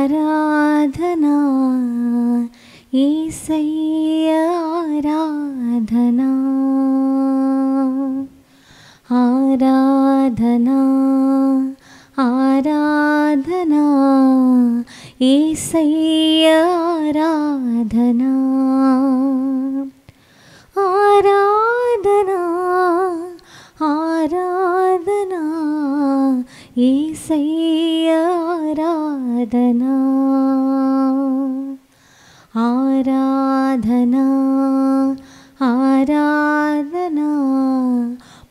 ఆరాధనా యేసయ్య ఆరాధనా ఆరాధనా ఆరాధనా యేసయ్య ఆరాధనా ఆరాధనా ఆరాధనా యేసయ్య ఆరాధనా ఆరాధనా ఆరాధనా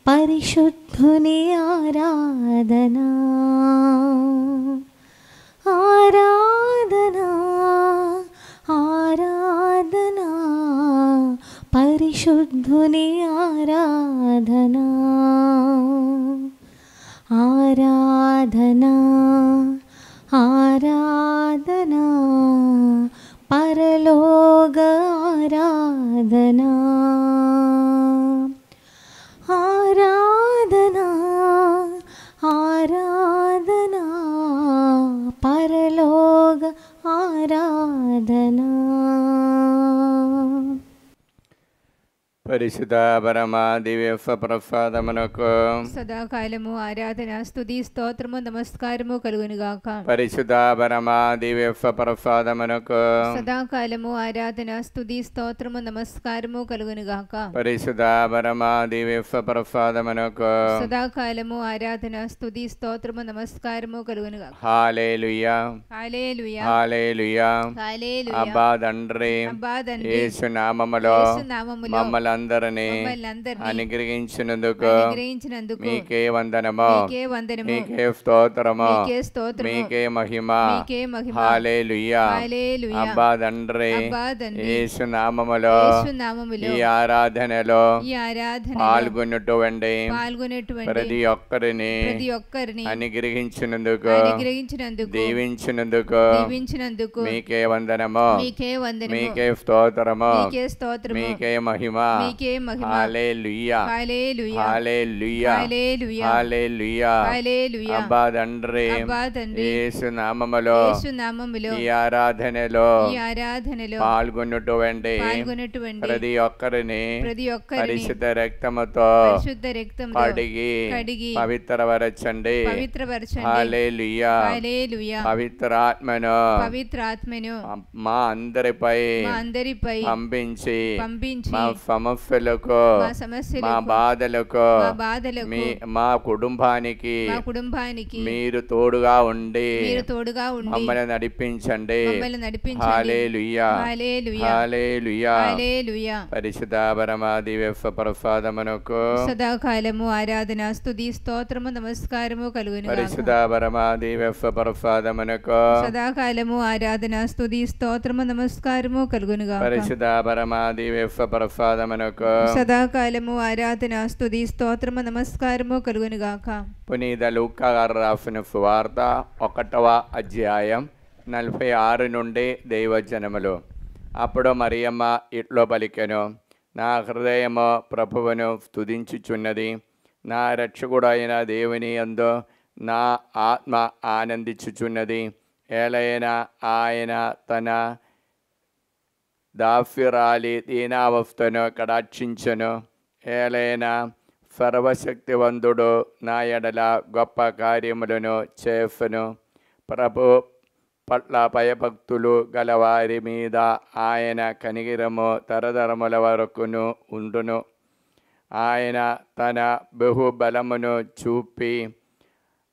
పరిశుద్ధుని ఆరాధనా ఆరాధనా ఆరాధనా పరిశుద్ధుని ఆరాధనా ఆరాధనా ఆరాధనా పరలోక ఆరాధనా ఆరాధనా ఆరాధనా పరలోక ఆరాధనా. పరిశుద్ధ పరమా దివ్య ప్రసాదమునకు సదాకాలము ఆరాధన స్తుతి స్తోత్రము నమస్కారము కలుగునుగాక. పరిశుద్ధ పరమా దివ్య ప్రసాదమునకు సదాకాలము ఆరాధన స్తుతి స్తోత్రము నమస్కారము కలుగునుగాక. పరిశుద్ధ పరమా దివ్య ప్రసాదమునకు సదాకాలము ఆరాధన స్తుతి స్తోత్రము నమస్కారము కలుగునుగాక. హల్లెలూయా హల్లెలూయా హల్లెలూయా. హల్లెలూయా. అబ్బా తండ్రి యేసు నామములో మమ్మల్ని అనుగ్రహించినందుకు మీకే వందనము, మీకే స్తోత్రము, మీకే మహిమ. హల్లెలూయా. అబ్బా తండ్రి యేసు నామములో ఈ ఆరాధనలో పాల్గొన్నటువంటి ప్రతి ఒక్కరిని అనుగ్రహించినందుకు దీవించినందుకు మీకే వందనము, మీకే స్తోత్రము, మీకే మహిమ. హల్లెలూయా హల్లెలూయా హల్లెలూయా. అబ్బా తండ్రి యేసు నామములో ఈ ఆరాధనలో పాల్గొన్నటువంటి ప్రతి ఒక్కరిని పరిశుద్ధ రక్తముతో కడిగి పవిత్రపరచండి. హల్లెలూయా. పవిత్రాత్మను మా అందరిపై పంపించి మా సమస్యలకు మా బాధలకు మా కుటుంబానికి మీరు తోడుగా ఉండి మమ్మల్ని నడిపించండి. హల్లెలూయా హల్లెలూయా. పరిశుద్ధ పరమా దివ్య ప్రసాదమునకు సదాకాలము ఆరాధన స్తుతి స్తోత్రము నమస్కారము కలుగును. పరిశుద్ధ పరమా దివ్య ప్రసాదమునకు సదాకాలము ఆరాధన స్తుతి స్తోత్రము నమస్కారము కలుగునుగా. పరిశుద్ధ పరమా దివ్య ప్రసాదమునకు సదాకాలము ఆరాధన స్తుతి స్తోత్రము నమస్కారము కలుగునుగాక. పునీత లూకా గారు రాసిన సువార్త 1వ అధ్యాయం 46 నుండి దైవజనములు. అప్పుడు మరియమ్మ ఇట్లో పలికెను, నా హృదయము ప్రభువును స్తుతించుచున్నది, నా రక్షకుడైన దేవుని యందు నా ఆత్మ ఆనందించుచున్నది. ఏలైనా ఆయన తన దాస్యురాలి దీనావస్థను కటాక్షించెను. ఏలైనా సర్వశక్తివంతుడు నా ఎడల గొప్ప కార్యములను చేసెను. ప్రభు పట్ల భయభక్తులు గలవారి మీద ఆయన కనిగిరము తరతరముల వరకును ఉండును. ఆయన తన బహుబలమును చూపి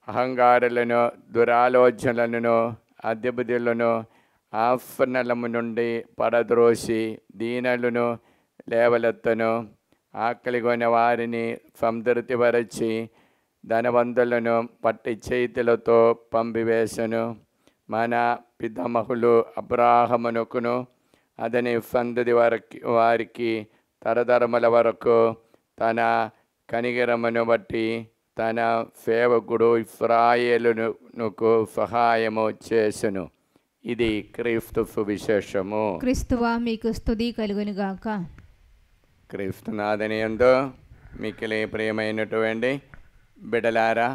అహంకారులను దురాలోచనలను అధిపతులను ఆఫనలము నుండి పడద్రోసి దీనులను లేవలెత్తను. ఆకలిగొన్న వారిని సంతృప్తిపరచి ధనవంతులను పట్టి చేతులతో పంపివేశను. మన పితామహులు అబ్రాహమునకును అతని సంతతి వారికి తరతరముల వరకు తన కనికరమును బట్టి తన సేవకుడు ఇశ్రాయేలునకు సహాయము చేసెను. ఇది క్రీస్తు సువిశేషము. క్రీస్తువా మీకు స్తుతి కలుగునుగాక. క్రీస్తునాథని యందు మిక్కిలి ప్రియమైనటువంటి బిడ్డలారా,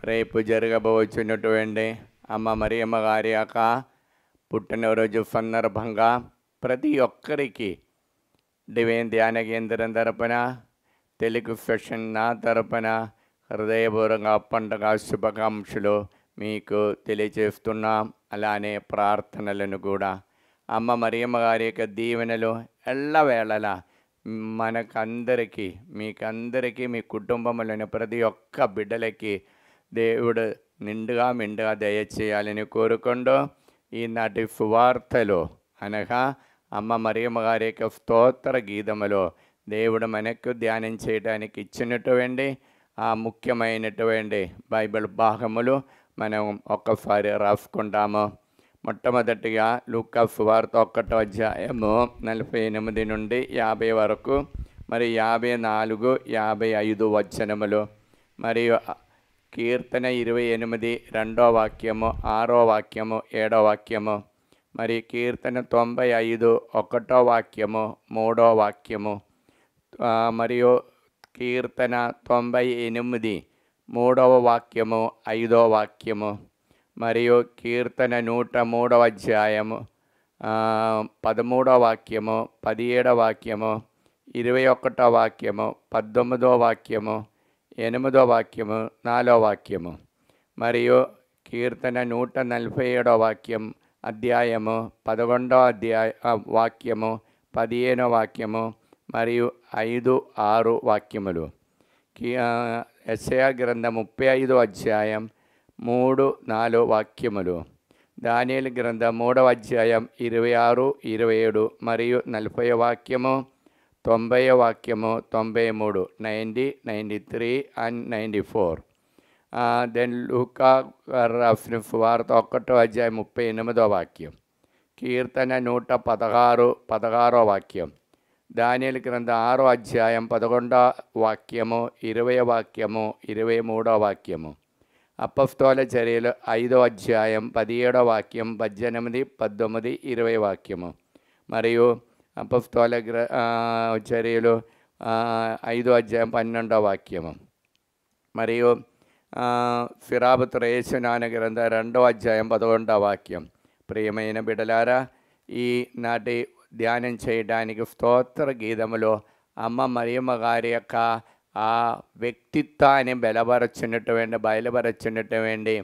రేపు జరగబోచున్నటువంటి అమ్మ మరియమ్మ గారి యొక్క పుట్టినరోజు సందర్భంగా ప్రతి ఒక్కరికి డివైన్ ధ్యాన కేంద్రం తరపున తెలుగు సెషన్ నా తరపున హృదయపూర్వకంగా పండుగ శుభాకాంక్షలు మీకు తెలియజేస్తున్నాం. అలానే ప్రార్థనలను కూడా అమ్మ మరియమ్మ గారి యొక్క దీవెనలు ఎల్లవేళలా మనకందరికీ మీకందరికీ మీ కుటుంబంలోని ప్రతి ఒక్క బిడ్డలకి దేవుడు నిండుగా మెండుగా దయచేయాలని కోరుకుంటూ ఈనాటి సువార్తలో అనగా అమ్మ మరియమ్మ గారి యొక్క స్తోత్ర గీతములో దేవుడు మనకు ధ్యానం చేయడానికి ఇచ్చినటువంటి ఆ ముఖ్యమైనటువంటి బైబిల్ భాగములు మనం ఒక్కసారి రాసుకుంటాము. మొట్టమొదటిగా లూకా సువార్త 1వ అధ్యాయము 48 నుండి 50 వరకు, మరి 54, 55 వచనములు, మరియు కీర్తన 28 2వ వాక్యము, 6వ వాక్యము, 7వ వాక్యము, మరి కీర్తన 95 1వ వాక్యము, 3వ వాక్యము, మరియు కీర్తన 98 3వ వాక్యము, 5వ వాక్యము, మరియు కీర్తన 103వ అధ్యాయము 13వ వాక్యము, 17వ వాక్యము, 21వ వాక్యము, 19వ వాక్యము, 8వ వాక్యము, 4వ వాక్యము, మరియు కీర్తన 147వ వాక్యం అధ్యాయము 11వ వాక్యము, 15వ వాక్యము, మరియు 5, 6 వాక్యములు. యెషయా గ్రంథం 35వ అధ్యాయం 3, 4 వాక్యములు. దానియేలు గ్రంథం 3వ అధ్యాయం 26, 27 మరియు 40వ వాక్యము, 90వ వాక్యము, 93, 90, 93 and 94. దెన్ లూకా రాసిన సువార్త 1వ అధ్యాయం 38వ వాక్యం, కీర్తన 116, 16వ వాక్యం, దానియేలు గ్రంథం 6వ అధ్యాయం 11వ వాక్యము, 20వ వాక్యము, 23వ వాక్యము, అపొస్తలుల చర్యలు 5వ అధ్యాయం 17వ వాక్యం, 18, 19, 20 వాక్యము, మరియు అపొస్తలుల చర్యలు 5వ అధ్యాయం 12వ వాక్యము, మరియు ఫిరాబతు యేసునాన గ్రంథం 2వ అధ్యాయం 11వ వాక్యం. ప్రియమైన బిడ్డలారా, ఈనాటి ధ్యానం చేయడానికి స్తోత్ర గీతములో అమ్మ మరియమ్మ గారి యొక్క ఆ వ్యక్తిత్వాన్ని బయలుపరచినటువంటి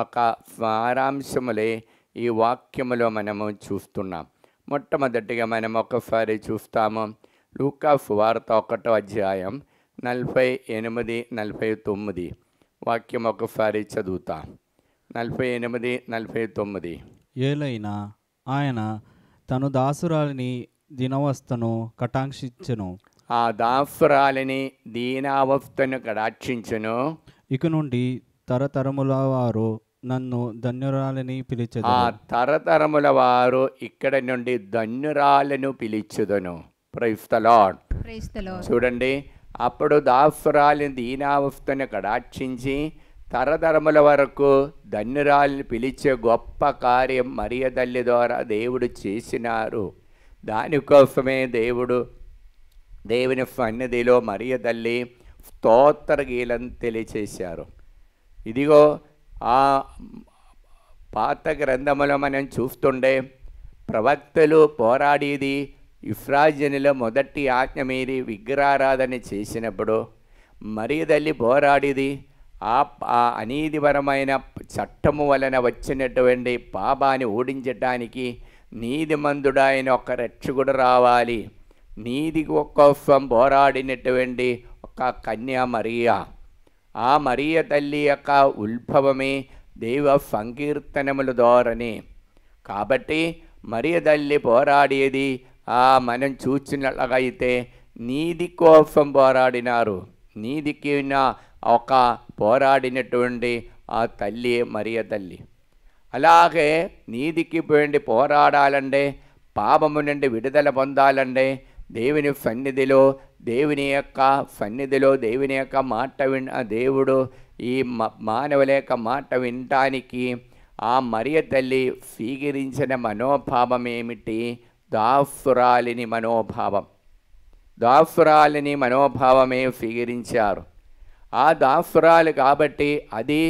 ఒక సారాంశములే ఈ వాక్యములో మనము చూస్తున్నాం. మొట్టమొదటిగా మనం ఒకసారి చూస్తాము. లూకా సువార్త 1వ అధ్యాయం 48, 49 వాక్యం ఒకసారి చదువుతాం. 48, 49. ఏలైనా ఆయన తను దాసురాలిని దీనావస్థను కటాక్షించెను. ఆ దాసురాలిని దీనావస్థను కటాక్షించెను. ఇక నుండి తరతరముల వారు నన్ను ధన్యురాలని పిలిచెదరు. ఆ తరతరముల వారు ఇక్కడ నుండి ధన్యురాలను పిలిచెదను. Praise the Lord. Praise the lord. చూడండి, అప్పుడు దాసురాలిని దీనావస్థను కటాక్షించి తరతరముల వరకు ధన్యురాలిని పిలిచే గొప్ప కార్యం మరియ తల్లి ద్వారా దేవుడు చేసినారు. దానికోసమే దేవుని సన్నిధిలో మరియ తల్లి స్తోత్ర గీలను తెలియచేశారు. ఇదిగో ఆ పాత గ్రంథములో మనం చూస్తుండే ప్రవక్తలు పోరాడేది ఇస్రాయేలులో మొదటి ఆజ్ఞ మీరి విగ్రహారాధన చేసినప్పుడు మరియ తల్లి పోరాడేది ఆ అనీతిపరమైన చట్టము వలన వచ్చినటువంటి పాపాన్ని ఓడించటానికి నీతిమంతుడైన ఒక రక్షకుడు రావాలి. నీతి కోసం పోరాడినటువంటి ఒక కన్యా మరియా. ఆ మరియ తల్లి యొక్క ఉద్భవమే దైవ సంకీర్తనముల ద్వారానే. కాబట్టి మరియ తల్లి పోరాడేది మనం చూసినట్లయితే నీతి కోసం పోరాడినారు. నీతికి ఒక పోరాడినటువంటి ఆ తల్లి మరియ తల్లి. అలాగే నీతికి పోయిండి పోరాడాలంటే, పాపము నుండి విడుదల పొందాలంటే దేవుని సన్నిధిలో దేవుని యొక్క మాట దేవుడు ఈ మానవుల యొక్క మాట వినటానికి ఆ మరియ తల్లి స్వీకరించిన మనోభావం ఏమిటి? దాసురాలిని మనోభావమే స్వీకరించారు. ఆ దాసురాలు కాబట్టి అది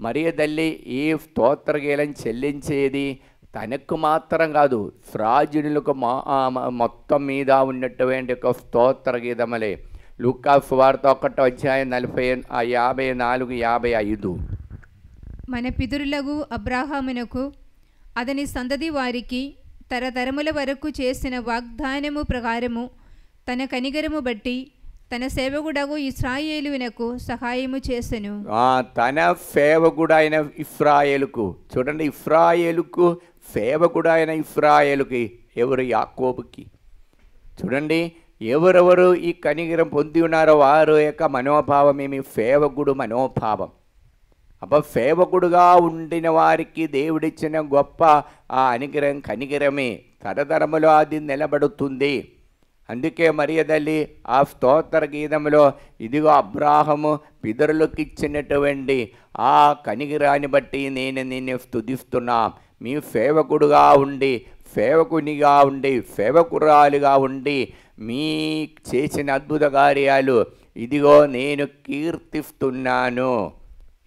మరియ తల్లి ఈ స్తోత్రగీలం చెల్లించేది తనకు మాత్రం కాదు, స్రాజునులకు మొత్తం మీద ఉన్నటువంటి ఒక స్తోత్ర గీతములే. లూకా సువార్త 1:54-55. మన పితరులకు అబ్రాహామునకు అతని సంతతి వారికి తరతరముల వరకు చేసిన వాగ్దానము ప్రకారము తన కనికరము బట్టి తన సేవకుడగు ఇశ్రాయేలునకు సహాయము చేసెను. తన సేవకుడైన ఇశ్రాయేలుకు, చూడండి, ఇశ్రాయేలుకు సేవకుడైన ఇశ్రాయేలుకి ఎవరు? యాకోబుకి. చూడండి, ఎవరెవరు ఈ కనికరం పొంది ఉన్నారో వారు యొక్క మనోభావం ఏమి? సేవకుడు మనోభావం. సేవకుడుగా ఉండిన వారికి దేవుడిచ్చిన గొప్ప ఆ అనుగ్రహం కనికరమే, తరతరములో అది నిలబడుతుంది. అందుకే మరియ తల్లి ఆ స్తోత్ర గీతంలో ఇదిగో అబ్రాహము పితరులకు ఇచ్చినటువంటి ఆ కనికరాన్ని బట్టి నేను నిన్ను స్తుతిస్తున్నా. మీ సేవకుడుగా ఉండి, సేవకునిగా ఉండి, సేవకురాలుగా ఉండి మీ చేసిన అద్భుత కార్యాలు ఇదిగో నేను కీర్తిస్తున్నాను.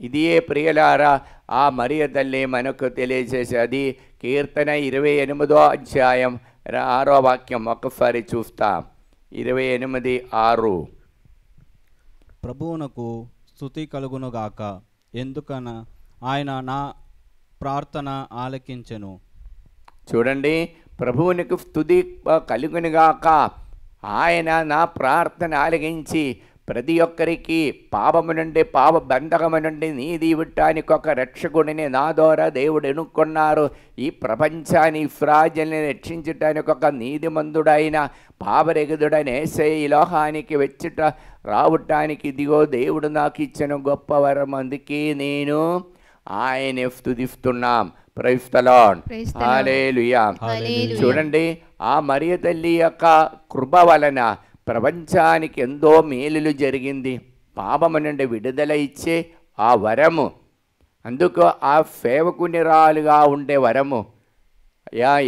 ఇదే ప్రియులారా ఆ మరియ తల్లి మనకు తెలియజేసేది. కీర్తన 28:6 ఒకసారి చూస్తాం. 28:6. ప్రభువునకు స్తుతి కలుగునుగాక, ఎందుకన ఆయన నా ప్రార్థన ఆలకించెను. చూడండి, ప్రభువునికి స్తుతి కలుగునుగాక, ఆయన నా ప్రార్థన ఆలకించి ప్రతి ఒక్కరికి పాపము నుండి, పాప బంధకము నుండి నీది ఇవ్వటానికి ఒక రక్షకుడిని నా ద్వారా దేవుడు ఎన్నుకున్నారు. ఈ ప్రపంచాన్ని ఇశ్రాయేలుని రక్షించటానికి ఒక నీతిమంతుడైన పాపరహితుడైన యేసయ్య ఈ లోకానికి వచ్చుట రావటానికి ఇదిగో దేవుడు నాకు ఇచ్చిన గొప్ప వరం. అందుకే నేను ఆయన స్తుతిస్తున్నాం. Praise the Lord. హల్లెలూయా. చూడండి, ఆ మరియ తల్లి యొక్క కృప వలన ప్రపంచానికి ఎంతో మేలులు జరిగింది. పాపము నుండి విడుదల ఇచ్చే ఆ వరము, అందుకు ఆ సేవకునిరాలుగా ఉండే వరము.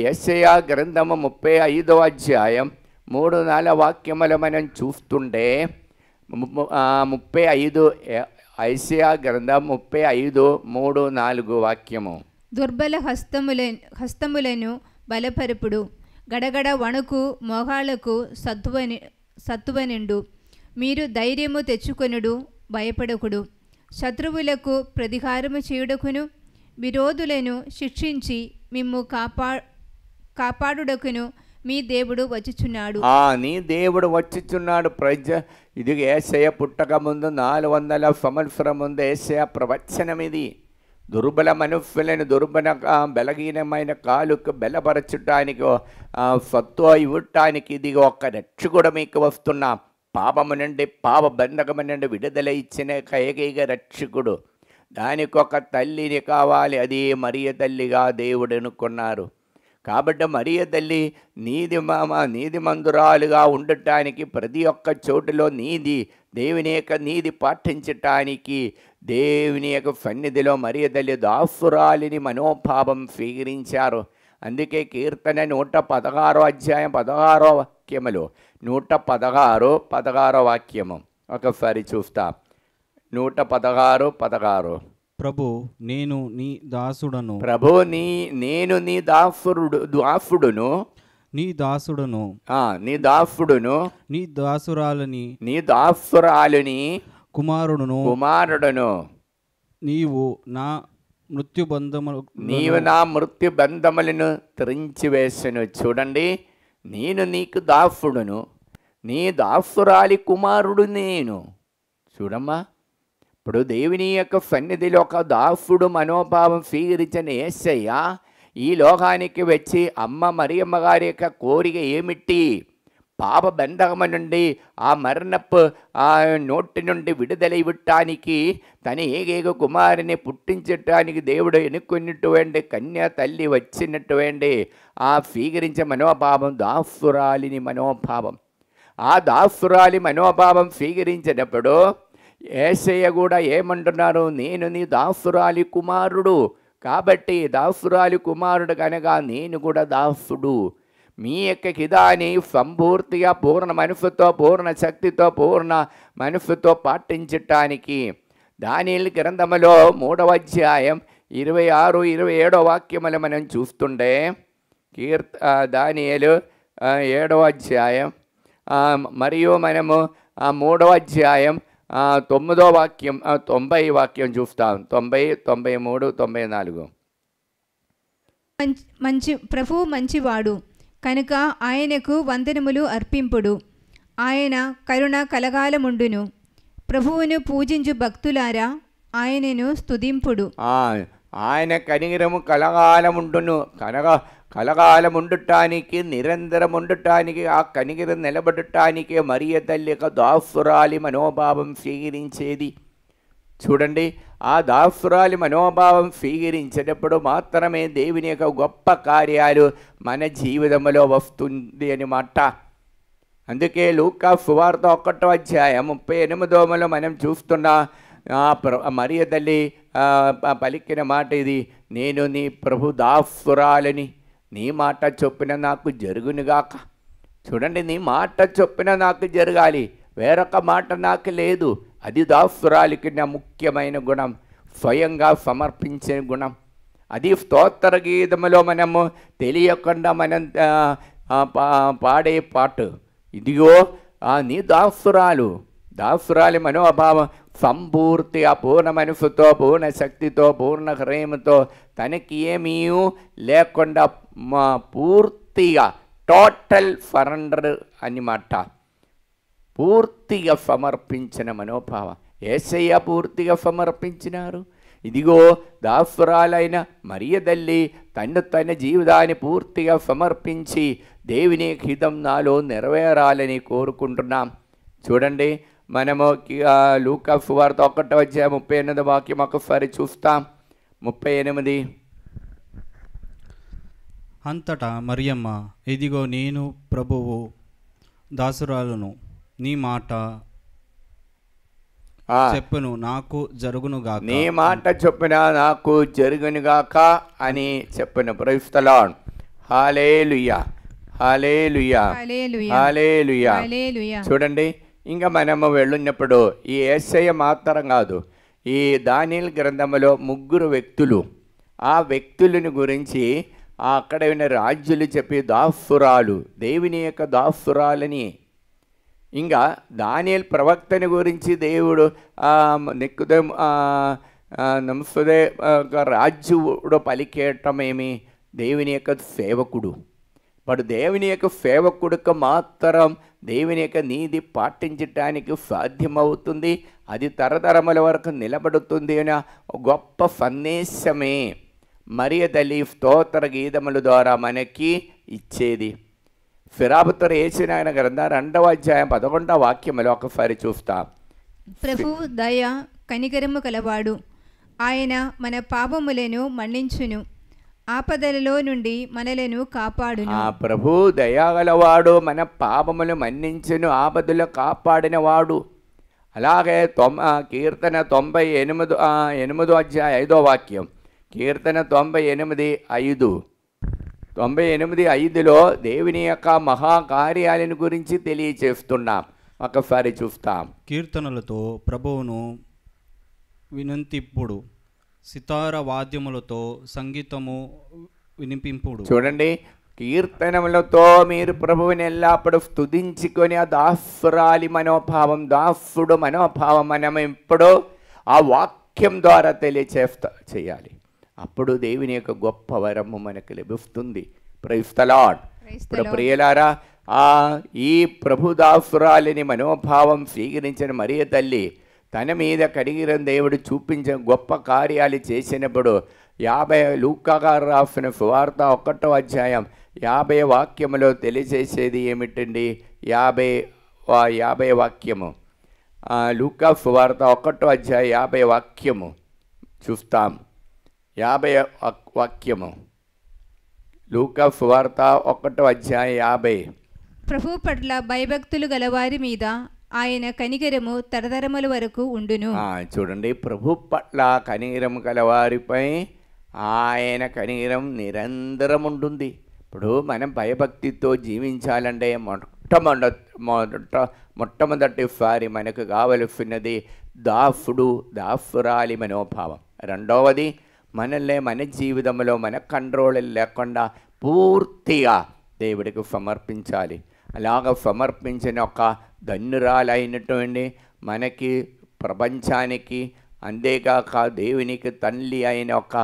యెషయా గ్రంథము 35:3-4 మనం చూస్తుంటే 35 యెషయా గ్రంథం 35:3-4. దుర్బల హస్తములను బలపరుపుడు, గడగడ వణుకు మోహాలకు సత్తువనిండు. మీరు ధైర్యము తెచ్చుకొనుడు, భయపడకుడు. శత్రువులకు ప్రతికారము చేయుటకును, విరోధులను శిక్షించి మిమ్ము కాపాడుటకును మీ దేవుడు వచ్చుచున్నాడు. నీ దేవుడు వచ్చుచున్నాడు. ఇది యేసయ్య పుట్టక ముందు 400 సంవత్సరం ముందు యేసయ్య ప్రవచనం ఇది. దుర్బల మనుష్యులను, బలహీనమైన కాలుకు బలపరచటానికి, సత్తు ఇవ్వటానికి ఇదిగో ఒక్క రక్షకుడు మీకు వస్తున్నా. పాపము నుండి, పాప బంధకము నుండి విడుదల ఇచ్చిన ఏకైక రక్షకుడు. దానికి ఒక తల్లిని కావాలి, అది మరియ తల్లిగా దేవుడు ఎన్నుకున్నారు. కాబట్టి మరియ తల్లి నీతిమంతురాలుగా ఉండటానికి, ప్రతి ఒక్క చోటులో దేవుని యొక్క నీతి పాటించటానికి, దేవుని యొక్క సన్నిధిలో మరియ తల్లి దాసురాలిని మనోభావం స్వీకరించారు. అందుకే కీర్తన 116:16 116 ఒకసారి చూస్తాం. 116:16. ప్రభు నేను నీ దాసుడను, ప్రభు నేను నీ దాసుడును, నీ దాసుడును, నీ దాసుడును, నీ దాసురాలని, నీ దాసురాలుని కుమారుడును, నీవు నా మృత్యు బంధములను తెరించివేసెను. చూడండి, నేను నీకు దాసుడును, నీ దాసురాలి కుమారుడు నేను. చూడమ్మా, ఇప్పుడు దేవుని యొక్క సన్నిధిలో ఒక దాసుడు మనోభావం స్వీకరించిన యేసయ్య ఈ లోకానికి వచ్చి అమ్మ మరియమ్మ గారి యొక్క కోరిక ఏమిటి? పాప బంధకము నుండి, ఆ మరణపు ఆ నోటి నుండి విడుదల ఇవ్వటానికి, తన ఏకైక కుమారుని పుట్టించటానికి దేవుడు ఎన్నుకున్నటువంటి కన్య తల్లి వచ్చినటువంటి ఆ స్వీకరించే మనోభావం దాసురాలిని మనోభావం. ఆ దాసురాలి మనోభావం స్వీకరించినప్పుడు యేసయ్య కూడా ఏమంటున్నారు? నేను నీ దాసురాలి కుమారుడు. కాబట్టి దాసురాలి కుమారుడు కనుక నేను కూడా దాసుడు. మీ యొక్క హితాన్ని సంపూర్తిగా పూర్ణ మనసుతో, పూర్ణ శక్తితో, పూర్ణ మనసుతో పాటించటానికి దానియేలు గ్రంథములో 3వ అధ్యాయం 26, 27 వాక్యములు మనం చూస్తుంటే దానియేలు 7వ అధ్యాయం మరియు మనము 3వ అధ్యాయం 9వ వాక్యం 90 వాక్యం చూస్తాం. 90, 93, 94. ప్రభువు మంచివాడు కనుక ఆయనకు వందనములు అర్పింపుడు. ఆయన కరుణ కలగాలముండును. ప్రభువును పూజించు భక్తులారా ఆయనను స్తుతింపుడు. ఆయన కనిగిరము కలగాలముండును. కలగాలముండటానికి, నిరంతరం ఉండటానికి, ఆ కనిగిరం నిలబడటానికి మరియ తల్లి యొక్క దాసురాలి మనోభావం స్వీకరించేది. చూడండి, ఆ దాసురాలి మనోభావం స్వీకరించేటప్పుడు మాత్రమే దేవుని యొక్క గొప్ప కార్యాలు మన జీవితంలో వస్తుంది అన్నమాట. అందుకే లూకా సువార్త 1వ అధ్యాయం 38 మనం చూస్తున్న మరియ తల్లి పలికిన మాట ఇది, నేను నీ ప్రభు దాసురాలని, నీ మాట చొప్పున నాకు జరుగునుగాక. చూడండి, నీ మాట చొప్పున నాకు జరగాలి, వేరొక మాట నాకు లేదు. అది దాసురాలికి నా ముఖ్యమైన గుణం, స్వయంగా సమర్పించే గుణం. అది స్తోత్ర గీతములో మనము తెలియకుండా మనం పాడే పాట. ఇదిగో నీ దాసురాలి మనోభావం సంపూర్తిగా పూర్ణ మనసుతో, పూర్ణ శక్తితో, పూర్ణ హృదయంతో, తనకి ఏమీ లేకుండా పూర్తిగా టోటల్ సరెండర్ అన్నమాట. పూర్తిగా సమర్పించిన మనోభావం. యేసయ్య పూర్తిగా సమర్పించినారు. ఇదిగో దాసురాలైన మరియ తల్లి తన జీవితాన్ని పూర్తిగా సమర్పించి దేవుని హితం నాలో నెరవేరాలని కోరుకుంటున్నాం. చూడండి, మనము లూకా సువార్త 1వ అధ్యాయం 38 వాక్యం ఒకసారి చూస్తాం. 38. అంతటా మరియమ్మ, ఇదిగో నేను ప్రభువు దాసురాలను, నీ మాట చెప్పును నాకు జరుగునుగాక. నీ మాట చొప్పున నాకు జరుగునుగాక అని చెప్పను. Praise the Lord. Hallelujah, hallelujah, hallelujah. చూడండి, ఇంకా మనము వెళ్ళినప్పుడు ఈ యేసయ్య మాత్రం కాదు, ఈ దానియేలు గ్రంథంలో 3 వ్యక్తులు, ఆ వ్యక్తులను గురించి అక్కడ ఉన్న రాజులు చెప్పి దాసురాలు, దేవుని యొక్క దాసురాలని. ఇంకా దానియేలు ప్రవక్తని గురించి దేవుడు నమ్సుదే రాజుడు పలికేయటమేమి, దేవుని యొక్క సేవకుడు. వాడు దేవుని యొక్క సేవకుడికి మాత్రం దేవుని యొక్క నీతి పాటించటానికి సాధ్యమవుతుంది. అది తరతరముల వరకు నిలబడుతుంది అనే గొప్ప సందేశమే మరియ తల్లి స్తోత్ర గీతముల ద్వారా మనకి ఇచ్చేది. ఫిరాబుతరు యేసిన గ్రంథం 2వ అధ్యాయం 11వ వాక్యములో ఒకసారి చూస్తాం. ప్రభు దయ కనికరము కలవాడు, ఆయన మన పాపములను మన్నించును, ఆపదలలో నుండి మనలను కాపాడును. ప్రభు దయాగలవాడు, మన పాపములు మన్నించును, ఆపదలు కాపాడినవాడు. అలాగే కీర్తన 98 అధ్యాయం 5వ వాక్యం. కీర్తన 98:5. 98:5లో దేవుని యొక్క మహాకార్యాలను గురించి తెలియచేస్తున్నాం. ఒకసారి చూస్తాం. కీర్తనలతో ప్రభువును వినంతిప్పుడు, సితార వాద్యములతో సంగీతము వినిపింపుడు. చూడండి, కీర్తనములతో మీరు ప్రభువుని ఎల్లప్పుడు స్తుతించుకొని ఆ దాసురాలి మనోభావం, దాసుడు మనోభావం మనం ఇప్పుడు ఆ వాక్యం ద్వారా చేయాలి. అప్పుడు దేవుని యొక్క గొప్ప వరము మనకు లభిస్తుంది. Praise the lord. ఇప్పుడు ప్రియులారా, ఈ ప్రభు దాసురాలిని మనోభావం స్వీకరించిన మరియ తల్లి తన మీద కడిగిరం దేవుడు చూపించిన గొప్ప కార్యాలు చేసినప్పుడు లూకా గారు రాసిన సువార్త 1వ అధ్యాయం 50 వాక్యములో తెలియజేసేది ఏమిటండి? 50 వాక్యము. లూకా సువార్త 1వ అధ్యాయం 50 వాక్యము చూస్తాం. 50 వాక్యము. లూకా సువార్త 1వ అధ్యాయం 50. ప్రభు పట్ల భయభక్తులు గలవారి మీద ఆయన కనికరము తరతరముల వరకు ఉండును. చూడండి, ప్రభు పట్ల కనికరము గలవారిపై ఆయన కనికరం నిరంతరం ఉంటుంది. ఇప్పుడు మనం భయభక్తితో జీవించాలంటే మొట్టమొదటిసారి మనకు కావలసినది దాసుడు దాసురాలి మనోభావం. రెండవది, మనల్ని మన జీవితంలో మన కంట్రోల్ లేకుండా పూర్తిగా దేవుడికి సమర్పించాలి. అలాగ సమర్పించిన ఒక ధన్యురాలైనటువంటి మనకి, ప్రపంచానికి, అంతేకాక దేవునికి తల్లి అయిన ఒక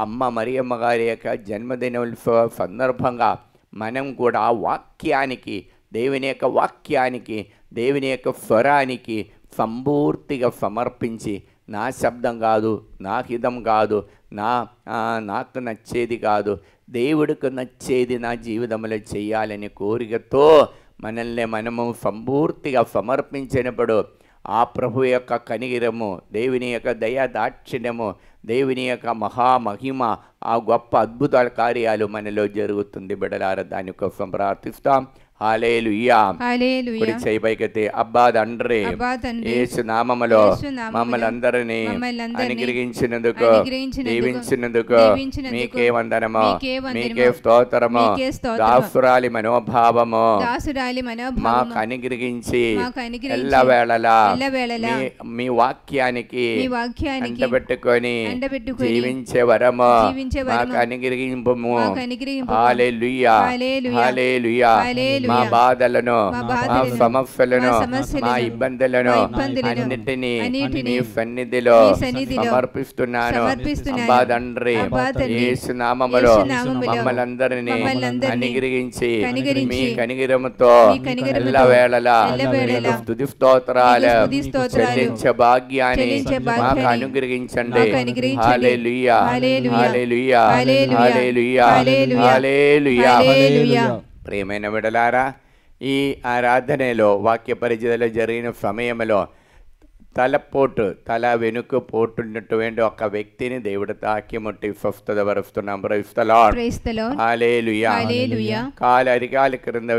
అమ్మ మరియమ్మ గారి యొక్క జన్మదినోత్సవ సందర్భంగా మనం కూడా వాక్యానికి, దేవుని యొక్క వాక్యానికి, దేవుని యొక్క స్వరానికి సంపూర్తిగా సమర్పించి, నా శబ్దం కాదు, నా హితం కాదు, నాకు నచ్చేది కాదు, దేవుడికి నచ్చేది నా జీవితంలో చేయాలని కోరికతో మనల్ని మనము సంపూర్తిగా సమర్పించినప్పుడు ఆ ప్రభు యొక్క కనిగిరము, దేవుని యొక్క దయా దాక్షిణ్యము, దేవుని యొక్క మహామహిమ, ఆ గొప్ప అద్భుతాల కార్యాలు మనలో జరుగుతుంది. బిడ్డలారా, దానికోసం ప్రార్థిస్తాం. హల్లెలూయా. కుడి చేయి పైకెత్తి, అబ్బా తండ్రి, యేసు నామములో మమ్మల్ని అందరినీ అనుగ్రహించినందుకు, దీవించినందుకు మీకే వందనము, మీకే స్తోత్రము. దాసురాలి మనోభావము మాకు అనుగ్రహించి ఎల్లవేళలా మీ వాక్యానికి అంటబెట్టుకొని జీవించే వరము మాకు అనుగ్రహింపుము. హల్లెలూయా, హల్లెలూయా. మా బాధలను, మా సమస్యలను, మా ఇబ్బందులను అన్నిటినీ మీ సన్నిధిలో సమర్పిస్తున్నాను. అబ్బా తండ్రి, యేసు నామములో మమ్మల్ని అందరినీ అనుగ్రహించి మీ కనిగిరముతో ఎల్లవేళలా మీకు స్తుతి స్తోత్రాలు చెల్లించే భాగ్యాన్ని మాకు అనుగ్రహించండి. హల్లెలూయా, హల్లెలూయా, హల్లెలూయా, హల్లెలూయా. ప్రియమైన బిడ్డలారా, ఈ ఆరాధనలో వాక్య పరిచయలో జరిగిన సమయంలో తల వెనుక పోటున్నటువంటి ఒక వ్యక్తిని దేవుడు తాకి ముట్టి స్వస్థత పరుస్తున్నాం. హల్లెలూయా. కాలు అరికాలు క్రింద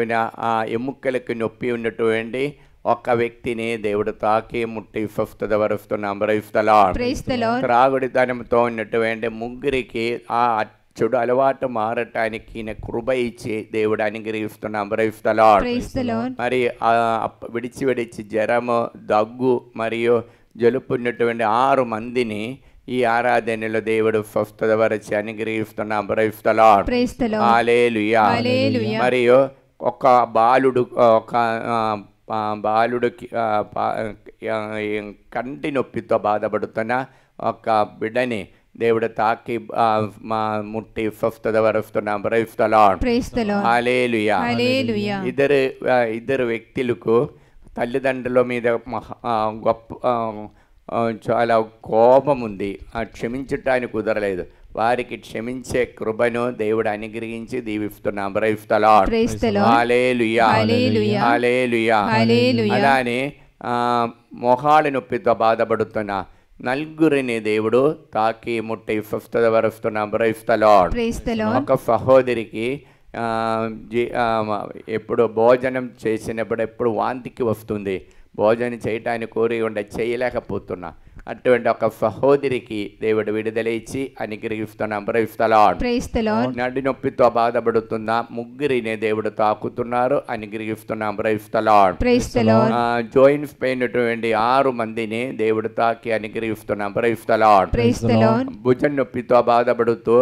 ఆ ఎముకలకు నొప్పి ఉన్నటువంటి ఒక వ్యక్తిని దేవుడు తాకి ముట్టి స్వస్థత పరుస్తున్నాం. త్రాగుడితనంతో ఉన్నటువంటి ముగ్గురికి ఆ చెడు అలవాటు మారటానికి కృప ఇచ్చి దేవుడు అనుగ్రహిస్తున్నాం. మరి విడిచి జ్వరము, దగ్గు మరియు జలుపు ఉన్నటువంటి 6 మందిని ఈ ఆరాధనలో దేవుడు స్వస్థత వరచి అనుగ్రహిస్తున్నాం. హల్లెలూయా. మరియు ఒక బాలుడికి కంటి నొప్పితో బాధపడుతున్న ఒక బిడ్డని దేవుడు తాకి ముట్టి స్వస్థత వరుస్తున్నాం. హల్లెలూయా. ఇద్దరు వ్యక్తులకు తల్లిదండ్రుల మీద గొప్ప చాలా కోపం ఉంది, క్షమించటానికి కుదరలేదు. వారికి క్షమించే కృపను దేవుడు అనుగ్రహించి దీవిస్తున్నాం. హల్లెలూయా, హల్లెలూయా. అలానే మొహాల నొప్పితో బాధపడుతున్న నలుగురిని దేవుడు తాకి ముట్టి స్వస్థత వరుస్తున్నాం. ఒక సహోదరికి ఎప్పుడు భోజనం చేసినప్పుడు ఎప్పుడు వాంతికి వస్తుంది, భోజనం చేయటానికి కోరి ఉండే చేయలేకపోతున్నా. అటువంటి ఒక సహోదరికి దేవుడు విడుదల ఇచ్చి అనుగ్రహిస్తున్నాం. నడి నొప్పితో బాధపడుతున్న ముగ్గురిని దేవుడు తాకుతున్నారు, అనుగ్రహిస్తున్నాం. జాయింట్స్ పెయిన్ 6 మందిని దేవుడు తాకి అనుగ్రహిస్తున్నాం. భుజం నొప్పితో బాధపడుతూ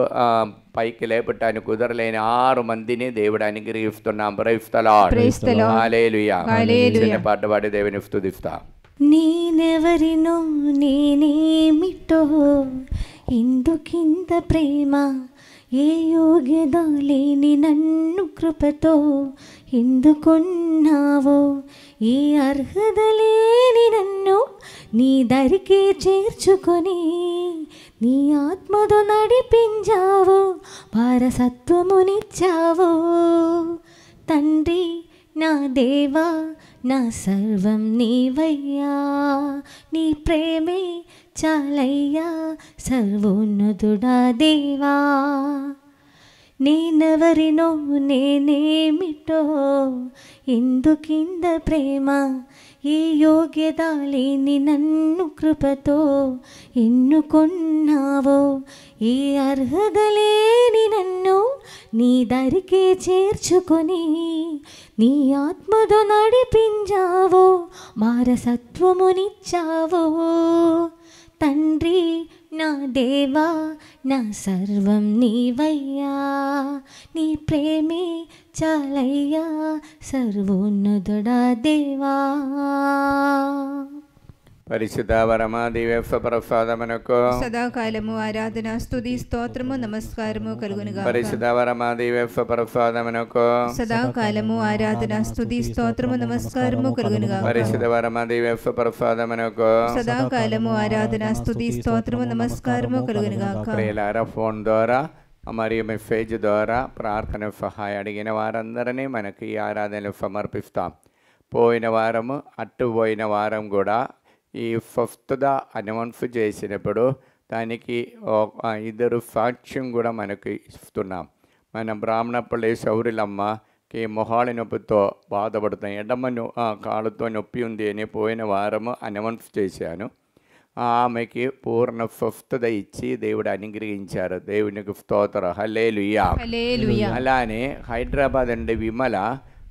పైకి లేపటానికి కుదరలేని 6 మందిని దేవుడు అనుగ్రహిస్తున్నాం. హల్లెలూయా. చిన్న పాట పాడి దేవుని స్తుతిస్తా. నేనెవరినో నేనేమిటో ఎందుకింత ప్రేమ, ఏ యోగ్యత లేని నన్ను కృపతో ఎందుకున్నావో, ఏ అర్హత లేని నన్ను నీ దరికి చేర్చుకొని నీ ఆత్మతో నడిపించావు, వారసత్వమునిచ్చావు. తండ్రి నా దేవా, నా సర్వం నీవయ్యా, నీ ప్రేమే చాలయ్యా సర్వోన్నతుడా దేవా. నేనెవరినో నేనేమిటో ఎందుకింద ప్రేమ, ఏ యోగ్యత లేని నన్ను కృపతో ఎన్నుకొన్నావో, ఏ అర్హత లేని నన్ను నీ దరికి చేర్చుకొని నీ ఆత్మతో నడిపించావో వారసత్వమునిచ్చావో తండ్రి నా దేవా నా సర్వం నీవయ్యా నీ ప్రేమే చాలయ్యా సర్వోన్నతుడా దేవా. పరిశుద్ధ పరమాదివ్య ప్రసాదమునకు సదాకాలము ఆరాధన స్తుతి స్తోత్రము నమస్కారము కలుగునుగా. పరిశుద్ధ పరమాదివ్య ప్రసాదమునకు సదాకాలము ఆరాధన స్తుతి స్తోత్రము నమస్కారము కలుగునుగా. పరిశుద్ధ పరమాదివ్య ప్రసాదమునకు సదాకాలము ఆరాధన స్తుతి స్తోత్రము నమస్కారము కలుగునుగా. ప్రియులారా, ఫోన్ ద్వారా మరియు మెసేజ్ ద్వారా ప్రార్థన సహాయం అడిగిన వారందరినీ మనకి ఈ ఆరాధనలు సమర్పిస్తాం. పోయిన వారము అట్టుపోయిన వారం కూడా ఈ ఫస్ట్గా అనౌన్స్ చేసినప్పుడు దానికి ఇద్దరు సాక్ష్యం కూడా మనకి ఇస్తున్నాం. మన బ్రాహ్మణపల్లి సౌరిలమ్మకి మొహాళి నొప్పితో బాధపడుతాం, ఎడమ కాళ్ళతో నొప్పి ఉంది అని పోయిన వారము అనౌన్స్ చేశాను. ఆమెకి పూర్ణ స్వస్థత ఇచ్చి దేవుడు అనుగ్రహించారు. దేవునికి స్తోత్రం, హల్లెలూయా. అలానే హైదరాబాద్ అండి విమల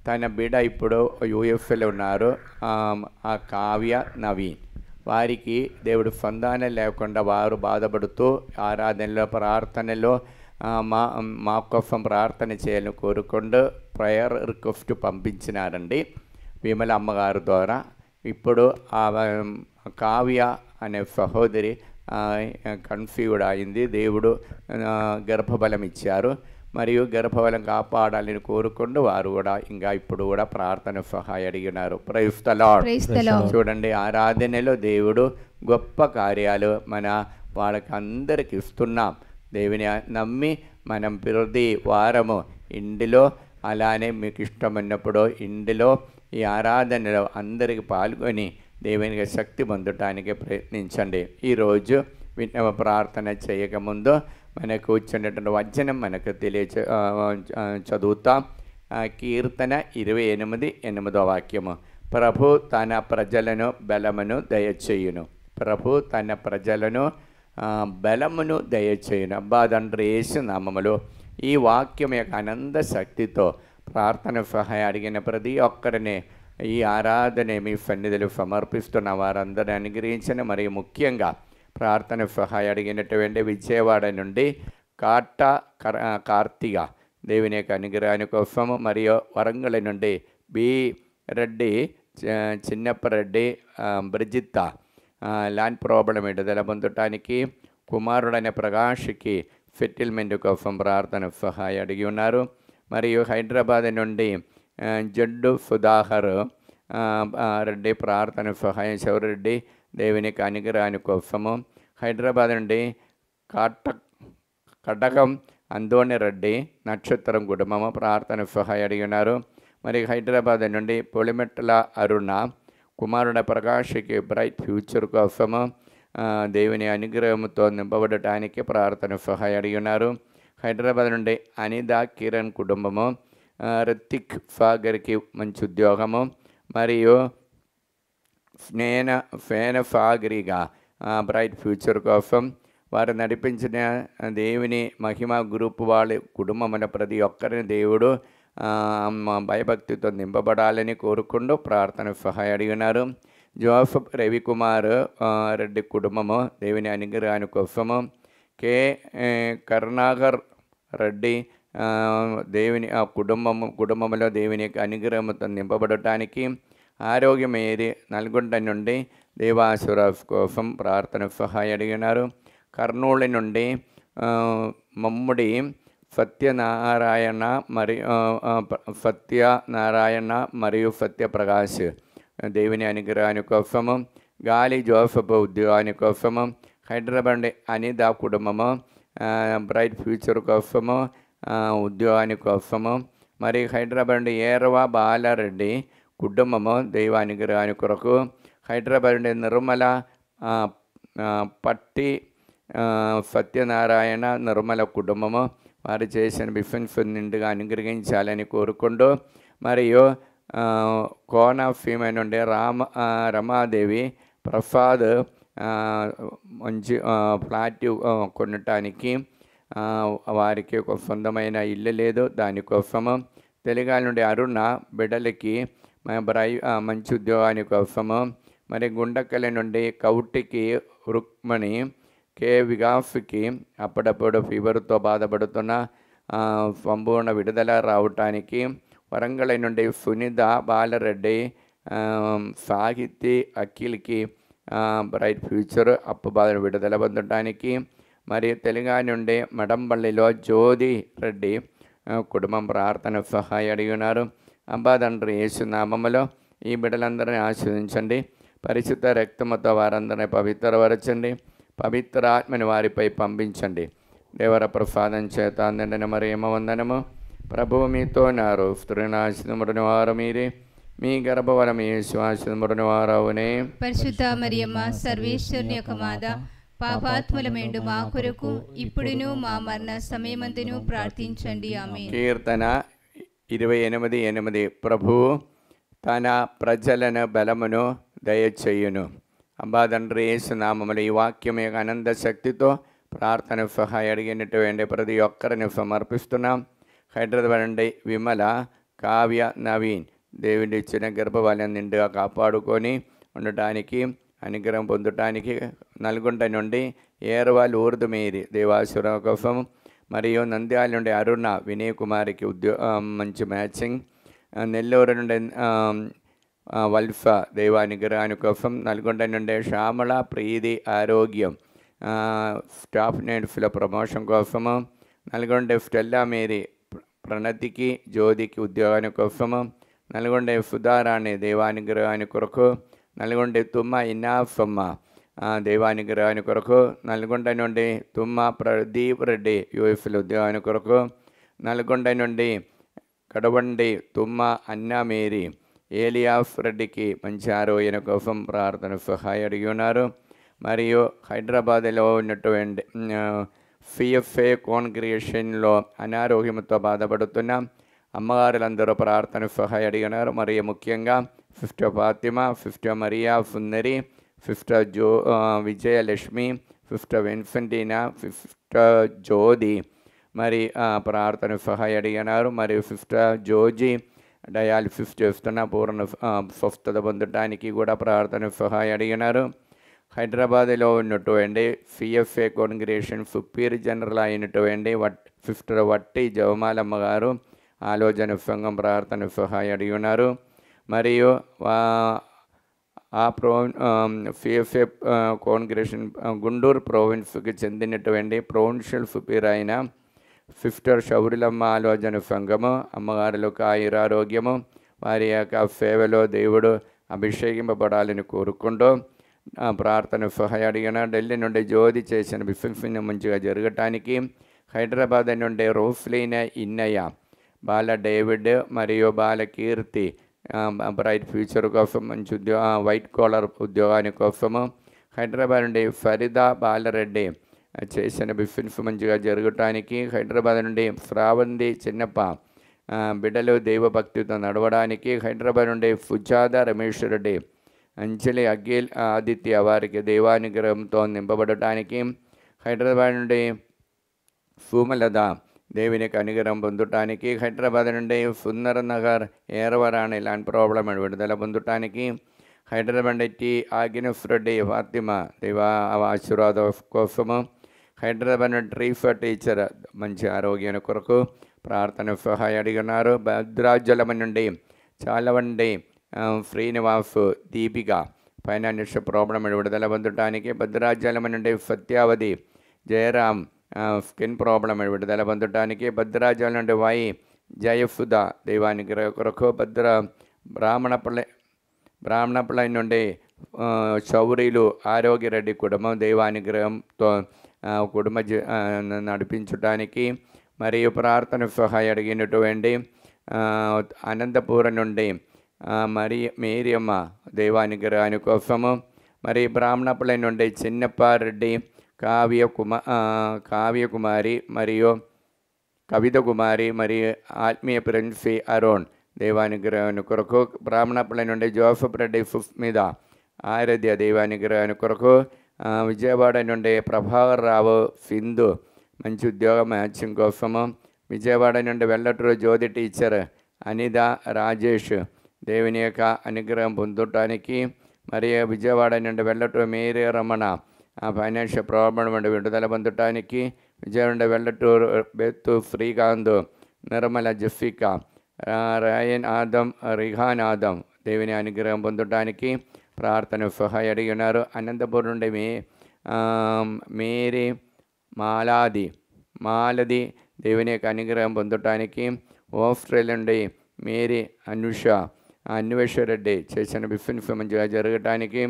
తన బిడ్డ ఇప్పుడు యూఎఫ్ఏలో ఉన్నారు, ఆ కావ్య నవీన్. వారికి దేవుడు సంతానం లేకుండా వారు బాధపడుతూ ఆరాధనలో ప్రార్థనలో మా కోసం ప్రార్థన చేయాలని కోరుకుంటూ ప్రేయర్ రిక్వెస్ట్ పంపించినారండి విమల అమ్మగారు ద్వారా. ఇప్పుడు ఆ కావ్య అనే సహోదరి కన్ఫ్యూడ్ అయింది. దేవుడు గర్భబలం ఇచ్చారు మరియు గర్భబలం కాపాడాలని కోరుకుంటూ వారు కూడా ఇంకా ఇప్పుడు కూడా ప్రార్థన సహాయం అడిగినారు. Praise the lord. చూడండి, ఆరాధనలో దేవుడు గొప్ప కార్యాలు మన వాళ్ళకి అందరికి ఇస్తున్నాం. దేవుని నమ్మి మనం ప్రతి వారము ఇంటిలో అలానే మీకు ఇష్టమైనప్పుడు ఇంటిలో ఈ ఆరాధనలో అందరికి పాల్గొని దేవునికి శక్తి పొందటానికి ప్రయత్నించండి. ఈరోజు విన్నవ ప్రార్థన చేయకముందు మనకు వచ్చినటువంటి వచనం మనకు చదువుతాం. కీర్తన 28:8 వాక్యము. ప్రభు తన ప్రజలను బలమును దయచేయును. ప్రభు తన ప్రజలను బలమును దయచేయును. అబ్బా తండ్రి యేసు నామములో ఈ వాక్యం యొక్క అనంత శక్తితో ప్రార్థన సహాయం అడిగిన ప్రతి ఒక్కరిని ఈ ఆరాధన మీ సన్నిధిలో సమర్పిస్తున్న వారందరిని అనుగ్రహించిన. మరియు ముఖ్యంగా ప్రార్థన సహాయం అడిగినటువంటి విజయవాడ నుండి కార్తిక దేవుని యొక్క అనుగ్రహాని కోసము, మరియు వరంగల్ నుండి బి రెడ్డి, చిన్నప్పరెడ్డి, బ్రిజిత్త ల్యాండ్ ప్రాబ్లం విడుదల పొందటానికి, కుమారుడైన ప్రకాష్కి సెటిల్మెంట్ కోసం ప్రార్థన సహాయం అడిగి ఉన్నారు. మరియు హైదరాబాద్ నుండి జడ్డు సుధాకర్ రెడ్డి ప్రార్థన సహాయం శివరెడ్డి దేవునికి అనుగ్రహాని కోసము. హైదరాబాద్ నుండి కటకం అందోని రెడ్డి నక్షత్రం కుటుంబము ప్రార్థన సహాయం అడిగి ఉన్నారు. మరి హైదరాబాద్ నుండి పొలిమెట్ల అరుణ కుమారుడ ప్రకాష్కి బ్రైట్ ఫ్యూచర్ కోసము దేవుని అనుగ్రహంతో నింపబడటానికి ప్రార్థన సహాయం అడిగి ఉన్నారు. హైదరాబాద్ నుండి అనిత కిరణ్ కుటుంబము రితిక్ సాగర్కి మంచి ఉద్యోగము, మరియు ఫేన సాగరిగా బ్రైట్ ఫ్యూచర్ కోసం వారు నడిపించిన దేవుని మహిమ గ్రూప్ వాళ్ళ కుటుంబమైన ప్రతి ఒక్కరిని దేవుడు భయభక్తితో నింపబడాలని కోరుకుంటూ ప్రార్థన సహాయం అడిగినారు. జోసఫ్ రవికుమార్ రెడ్డి కుటుంబము దేవుని అనుగ్రహాని కోసము. కరుణాకర్ రెడ్డి దేవుని కుటుంబంలో దేవుని అనుగ్రహంతో నింపబడటానికి. ఆరోగ్యమేరి నల్గొండ నుండి దేవాసురాజ్ కోసం ప్రార్థన సహాయం అడిగినారు. కర్నూలు నుండి మమ్ముడి సత్యనారాయణ మరియు సత్యప్రకాష్ దేవుని అనుగ్రహాని కోసము. గాలి జోసఫ్ ఉద్యోగాని కోసము. హైదరాబాద్ అనిత కుటుంబము బ్రైట్ ఫ్యూచర్ కోసము ఉద్యోగాని కోసము. మరి హైదరాబాద్ ఏరవ బాలారెడ్డి కుటుంబము దైవ అనుగ్రహాని కొరకు. హైదరాబాద్ నిర్మల పట్టి సత్యనారాయణ నిర్మల కుటుంబము వారు చేసిన బిఫెన్స్ నిండుగా అనుగ్రహించాలని కోరుకుంటూ, మరియు కోనసీమ నుండి రమాదేవి ప్రసాద్ మంచి ఫ్లాట్ కొనటానికి వారికి ఒక సొంతమైన ఇల్లు లేదు, దానికోసము. తెలుగాల నుండి అరుణ బిడ్డలకి మంచి ఉద్యోగాని కోసము. మరి గుండకల నుండి కౌటికి రుక్మణి కే విగాఫ్కి అప్పుడప్పుడు ఫీవర్తో బాధపడుతున్న సంపూర్ణ విడుదల రావటానికి. వరంగల్ నుండి సునీత బాలరెడ్డి సాహితీ అఖిల్కి బ్రైట్ ఫ్యూచర్ అప్పు బాధ విడుదల పొందడానికి. మరియు తెలంగాణ నుండి మడంపల్లిలో జ్యోతి రెడ్డి కుటుంబం ప్రార్థన సహాయం అడిగినారు. అబ్బా తండ్రి యేసు నామములో ఈ బిడ్డలందరినీ ఆశీర్వదించండి. పరిశుద్ధ రక్తముతో వారందరినీ పవిత్రపరచండి. పవిత్ర ఆత్మని వారిపై పంపించండి. దేవర ప్రసాదం చేత నిండిన మరియమ్మ వందనము. ప్రభువు మీతో నారు, స్త్రీని ఆశీర్వదించబడిన వారు మీరే, మీ గర్భఫలము యేసు ఆశీర్వదించబడిన వారవునే. పరిశుద్ధ మరియమ్మ సర్వేశ్వరుని యొక్క మాత, పాపాత్ములమేండు మా కొరకు ఇప్పుడును మా మరణ సమయమందును ప్రార్థించండి. ఆమేన్. కీర్తన 28:8. ప్రభువు తన ప్రజలను బలమును దయచేయును. అబ్బా తండ్రి యేసు నామములో ఈ వాక్యం యొక్క అనంత శక్తితో ప్రార్థన సహాయం అడిగినటువంటి ప్రతి ఒక్కరిని సమర్పిస్తున్నాం. హైదరాబాద్ నుండి విమల, కావ్య, నవీన్ దేవుడి ఇచ్చిన గర్భఫలం నిండుగా కాపాడుకొని ఉండటానికి, అనుగ్రహం పొందటానికి. నల్గొండ నుండి ఏర్వాల్ ఊర్దు మేరీ దేవాసురం కోసం. మరియు నంద్యాల నుండి అరుణ వినయ్ కుమార్కి మంచి మ్యాచింగ్. నెల్లూరు నుండి వల్ఫా దైవానుగ్రహాని కోసం. నల్గొండ నుండి శ్యామల ప్రీతి ఆరోగ్యం స్టాఫ్ నేడ్స్లో ప్రమోషన్ కోసము. నల్గొండ స్టెల్లా మేరీ ప్రణతికి జ్యోతికి ఉద్యోగాని కోసము. నల్గొండ సుధారాణి దైవానుగ్రహాని కొరకు. నల్గొండ తుమ్మ ఇన్నాఫమ్మ దైవానుగ్రహాని కొరకు. నల్గొండ నుండి తుమ్మ ప్రదీప్ రెడ్డి యూఎఫ్లో ఉద్యోగాని కొరకు. నల్గొండ నుండి కడవండి తుమ్మ అన్నా మేరీ ఏలియాఫ్ రెడ్డికి మంచి ఆరోగ్యం కోసం ప్రార్థన సహాయం అడిగి ఉన్నారు. మరియు హైదరాబాద్లో ఉన్నటువంటి సిఎఫ్ఏ కాంగ్రిగేషన్లో అనారోగ్యంతో బాధపడుతున్న అమ్మగారులందరూ ప్రార్థన సహాయం అడిగినారు. మరియు ముఖ్యంగా సిస్టర్ ఫాతిమా, సిస్టర్ మరియా సుందరి, సిస్టర్ విజయలక్ష్మి, సిస్టర్ విన్సెంటీనా, సిస్టర్ జ్యోతి మరి ప్రార్థన సహాయం అడిగినారు. మరియు సిస్టర్ జోజీ డయాలిసిస్ చేస్తున్న పూర్ణ స్వస్థత పొందడానికి కూడా ప్రార్థన సహాయం అడిగినారు. హైదరాబాద్లో ఉన్నటువంటి సిఎఫ్ఏ కాంగ్రిగేషన్ సుపీరియర్ జనరల్ అయినటువంటి సిస్టర్ వట్టి జవమాలమ్మ గారు ఆలోచన సంఘం ప్రార్థన సహాయం అడిగి ఉన్నారు. మరియు సిఎఫ్ఏ కాంగ్రిగేషన్ గుంటూరు ప్రోవిన్స్కి చెందినటువంటి ప్రొవిన్షియల్ సుపీరియర్ అయిన సిస్టర్ శౌరిలమ్మ ఆలోచన సంఘము అమ్మగారులకు ఆయురారోగ్యము, వారి యొక్క సేవలో దేవుడు అభిషేకింపబడాలని కోరుకుంటూ ప్రార్థన సహాయం అడిగిన. ఢిల్లీ నుండి జ్యోతి చేసిన బిజినెస్ మంచిగా జరగటానికి. హైదరాబాద్ నుండి రోస్లీనా ఇన్నయ్య, బాల డేవిడ్ మరియు బాల కీర్తి బ్రైట్ ఫ్యూచర్ కోసం మంచి వైట్ కాలర్ ఉద్యోగాని కోసము. హైదరాబాద్ నుండి ఫరిదా బాలరెడ్డి చేసిన బిజినెస్ మంచిగా జరగటానికి. హైదరాబాద్ నుండి శ్రావంతి చిన్నప్ప బిడ్డలు దైవభక్తితో నడవడానికి. హైదరాబాద్ నుండి సుజాత రమేష్ రెడ్డి, అంజలి అఖిల్ ఆదిత్య వారికి దైవానుగ్రహంతో నింపబడటానికి. హైదరాబాద్ నుండి సుమలత దేవునికి అనుగ్రహం పొందటానికి. హైదరాబాద్ నుండి సుందర నగర్ ఏరవరాణి ఇలాంటి ప్రాబ్లం విడుదల పొందటానికి. హైదరాబాద్ నుండి టి ఆగినఫ్ రెడ్డి ఫాతిమా దైవ ఆశీర్వాద కోసము. హైదరాబాద్ నుండి ట్రీఫర్ టీచర్ మంచి ఆరోగ్యాన్ని కొరకు ప్రార్థన సహాయం అడిగినారు. భద్రాచలం నుండి చాలవండి శ్రీనివాస్ దీపిక ఫైనాన్షియల్ ప్రాబ్లం విడుదల పొందటానికి. భద్రాచలం నుండి సత్యావతి జయరామ్ స్కిన్ ప్రాబ్లం విడుదల పొందటానికి. భద్రాచలం నుండి వై జయసుధ దైవానుగ్రహ కొరకు. బ్రాహ్మణపల్లి నుండి చౌరీలు ఆరోగ్యరెడ్డి కుటుంబం దైవానుగ్రహంతో కుటుంబ నడిపించడానికి. మరియు ప్రార్థన సహాయం అడిగినటువంటి అనంతపురం నుండి మేరియమ్మ దైవానుగ్రహాని కోసము. మరి బ్రాహ్మణపల్లి నుండి చిన్నప్పారెడ్డి కావ్యకుమారి మరియు కవిత కుమారి మరియు ఆత్మీయ ప్రిన్సి అరుణ్ దైవానుగ్రహాని కొరకు. బ్రాహ్మణపల్లి నుండి జోసఫ్ రెడ్డి సుస్మిత ఆరాధ్య దైవానుగ్రహాని కొరకు. విజయవాడ నుండి ప్రభాకర్ రావు సింధు మంచి ఉద్యోగ మ్యాచింగ్ కోసము. విజయవాడ నుండి వెల్లటూరు జ్యోతి టీచర్ అనిత రాజేష్ దేవుని యొక్క అనుగ్రహం పొందటానికి, మరియు విజయవాడ నుండి Vellaturu Mary Ramana financial problem నుండి విడుదల పొందటానికి, విజయవాడ నుండి వెల్లటూరు బెత్తు శ్రీకాంత్ నిర్మల జెఫికా రాయన్ ఆదం రిహాన్ ఆదం దేవుని అనుగ్రహం పొందటానికి ప్రార్థన సహాయ అడిగి ఉన్నారు. అనంతపురం నుండి మేరీ మాలది దేవుని యొక్క అనుగ్రహం పొందటానికి, ఆస్ట్రేలియా నుండి మేరీ అన్వేషరెడ్డి చేసిన బిఫిన్స్ మంచిగా జరగటానికి,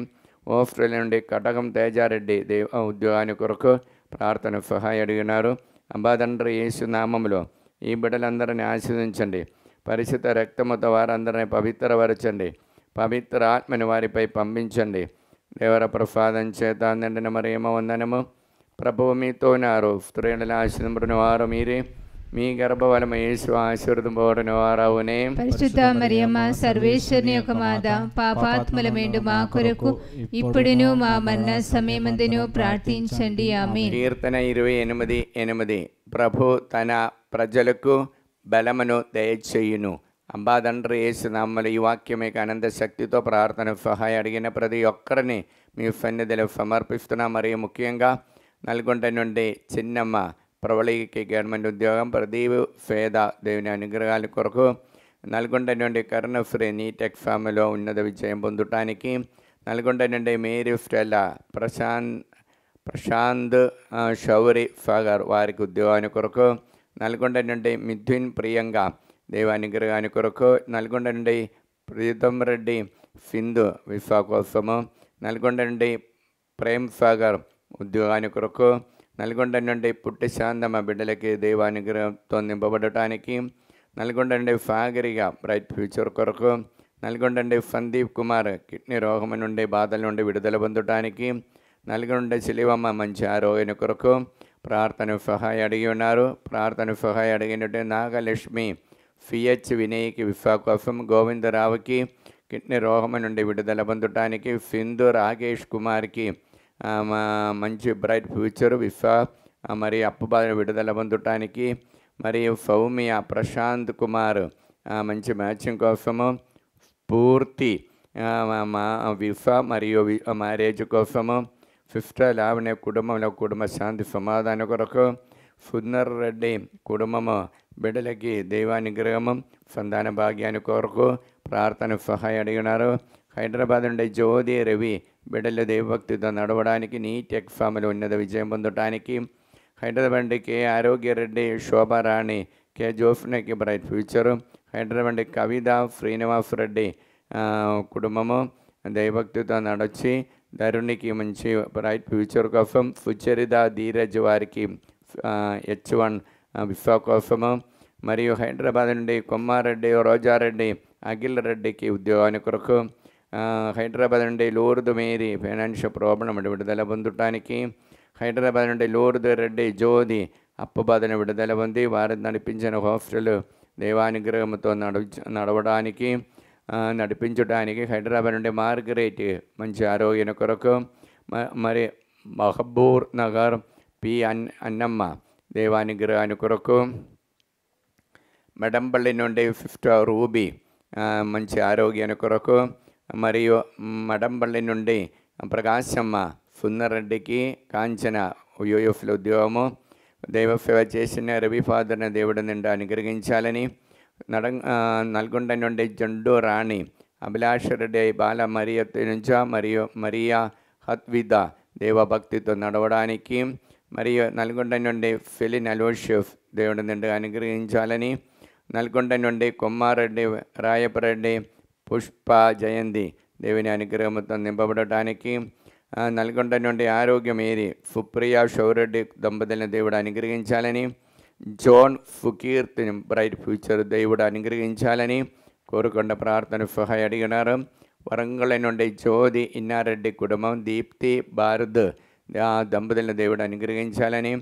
ఆస్ట్రేలియా నుండి కటకం తేజారెడ్డి ఉద్యోగానికి కొరకు ప్రార్థన సహాయ అడిగినారు. అబ్బాతండ్రి యేసు నామములో ఈ బిడ్డలందరినీ ఆశీర్వదించండి. పరిశుద్ధ రక్తముతో వారందరినీ పవిత్రపరచండి. పవిత్ర ఆత్మని వారిపై పంపించండి. దేవర ప్రసాదం చేత నిండిన మరియమ్మ వందనము. ప్రభువు మీతో ఉన్నారు. స్త్రీలను ఆశీర్వదించిన వారు మీరే, మీ గర్భఫలము యేసు ఆశీర్వదింపబడిన వారవునే. పరిశుద్ధ మరియమ్మ సర్వేశ్వరుని యొక్క మాత, పాపాత్ములమేండు మా కొరకు ఇప్పుడును మా మరణ సమయమందును ప్రార్థించండి. ఆమేన్. కీర్తన 28:8 ప్రభు తన ప్రజలకు బలమును దయచేయును. అబ్బాతండ్రి యేసు నామములో ఈ వాక్యం యొక్క అనంత శక్తితో ప్రార్థన సహాయ అడిగిన ప్రతి ఒక్కరిని మీ సన్నిధిలో సమర్పిస్తున్నా. మరియు ముఖ్యంగా నల్గొండ నుండి చిన్నమ్మ ప్రవళికి గవర్నమెంట్ ఉద్యోగం, ప్రదీప్ పేద దేవుని అనుగ్రహాల కొరకు, నల్గొండ నుండి కరుణశ్రీ నీట్ ఎగ్జామ్లో ఉన్నత విజయం పొందటానికి, నల్గొండ నుండి మేరీ స్టెల్లా ప్రశాంత్ శౌరి సాగర్ వారికి ఉద్యోగాన్ని కొరకు, నల్గొండ నుండి మిథున్ ప్రియంగా దేవానుగ్రహాన్ని కొరకు, నల్గొండ నుండి ప్రీతం రెడ్డి సింధు విశ్వా కోసము, నల్గొండ నుండి ప్రేమ్ సాగర్ ఉద్యోగాన్ని కొరకు, నల్గొండ నుండి పుట్టి శాంతమ్మ బిడ్డలకి దేవానుగ్రహంతో నింపబడటానికి, నల్గొండ నుండి సాగరిగా బ్రైట్ ఫ్యూచర్ కొరకు, నల్గొండ నుండి సందీప్ కుమార్ కిడ్నీ రోగం నుండి బాధల నుండి విడుదల పొందటానికి, నల్గొండ శిలివమ్మ మంచి ఆరోగ్యం కొరకు ప్రార్థన సహాయ అడిగి ఉన్నారు. ప్రార్థన సహాయ అడిగినట్టు నాగలక్ష్మి సిహెచ్ వినయ్కి విశ్వా కోసం, గోవిందరావుకి కిడ్నీ రోగం నుండి విడుదల పొందటానికి, సింధు రాకేష్ కుమార్కి మంచి బ్రైట్ ఫ్యూచర్ విశ్వా మరియు అప్పుబాధ విడుదల పొందటానికి, మరియు సౌమ్య ప్రశాంత్ కుమార్ మంచి మ్యాచింగ్ కోసము, పూర్తి విశ్వా మరియు మ్యారేజ్ కోసము, సిస్టర్ లావణ్య కుటుంబంలో కుటుంబ శాంతి సమాధానం కొరకు, సుందర్ రెడ్డి కుటుంబము బిడ్డలకి దైవానుగ్రహము సంతాన భాగ్యాన్ని కొరకు ప్రార్థన సహాయ అడిగినారు. హైదరాబాద్ నుండి జ్యోతి రవి బిడ్డల దైవభక్తితో నడవడానికి, నీట్ ఎగ్జామ్లో ఉన్నత విజయం పొందటానికి, హైదరాబాద్ నుండి కే ఆరోగ్యరెడ్డి శోభారాణి కే జోఫ్నకి బ్రైట్ ఫ్యూచరు, హైదరాబాద్ నుండి కవిత శ్రీనివాస్ రెడ్డి కుటుంబము దైవభక్తితో నడచి ధరునికి మంచి బ్రైట్ ఫ్యూచర్ కోసం, సుచరిత ధీరజ్ వారికి H1 విశ్వా కోసము, మరియు హైదరాబాద్ నుండి కొమ్మారెడ్డి రోజారెడ్డి అఖిల్ రెడ్డికి ఉద్యోగాన్ని కొరకు, హైదరాబాద్ నుండి లూర్దు మేరీ ఫైనాన్షియల్ ప్రాబ్లం విడుదల పొందటానికి, హైదరాబాద్ నుండి లూర్దు రెడ్డి జ్యోతి అప్పుబాధను విడుదల పొంది వారిని నడిపించిన హాస్టల్ దైవానుగ్రహంతో నడవడానికి నడిపించడానికి, హైదరాబాద్ నుండి మార్గరేట్ మంచి ఆరోగ్యం కొరకు, మరి మహబూర్ నగర్ పి అన్నమ్మ దేవానుగ్రహాన్ని కొరకు, మెడంపల్లి నుండి 5 రూబీ మంచి ఆరోగ్యాన్ని కొరకు, మరియు మడంపల్లి నుండి ప్రకాశమ్మ సుందరెడ్డికి కాంచన యూఎఫ్లో ఉద్యోగము, దైవ సేవ చేసిన రవి ఫాదర్ని దేవుడు నిండా అనుగ్రహించాలని, నల్గొండ నుండి జండు రాణి అభిలాష రెడ్డి బాల మరియ నుంచ మరియు మరియా హత్విద దేవభక్తితో నడవడానికి, మరియు నల్గొండ నుండి ఫెలిన్ అలోషియఫ్ దేవుడి నిండా అనుగ్రహించాలని, నల్గొండ నుండి కొమ్మారెడ్డి రాయపరెడ్డి పుష్ప జయంతి దేవుని అనుగ్రహంతో నింపబడటానికి, నల్గొండ నుండి ఆరోగ్యం ఏరి సుప్రియ షౌరెడ్డి దంపతులను దేవుడు అనుగ్రహించాలని, జోన్ ఫుకీర్తిని బ్రైట్ ఫ్యూచర్ దేవుడు అనుగ్రహించాలని కోరుకొండ ప్రార్థన సహాయ అడిగినారు. వరంగల్ నుండి జ్యోతి ఇన్నారెడ్డి కుటుంబం దీప్తి భారత్ దంపతులను దేవుడు అనుగ్రహించాలని,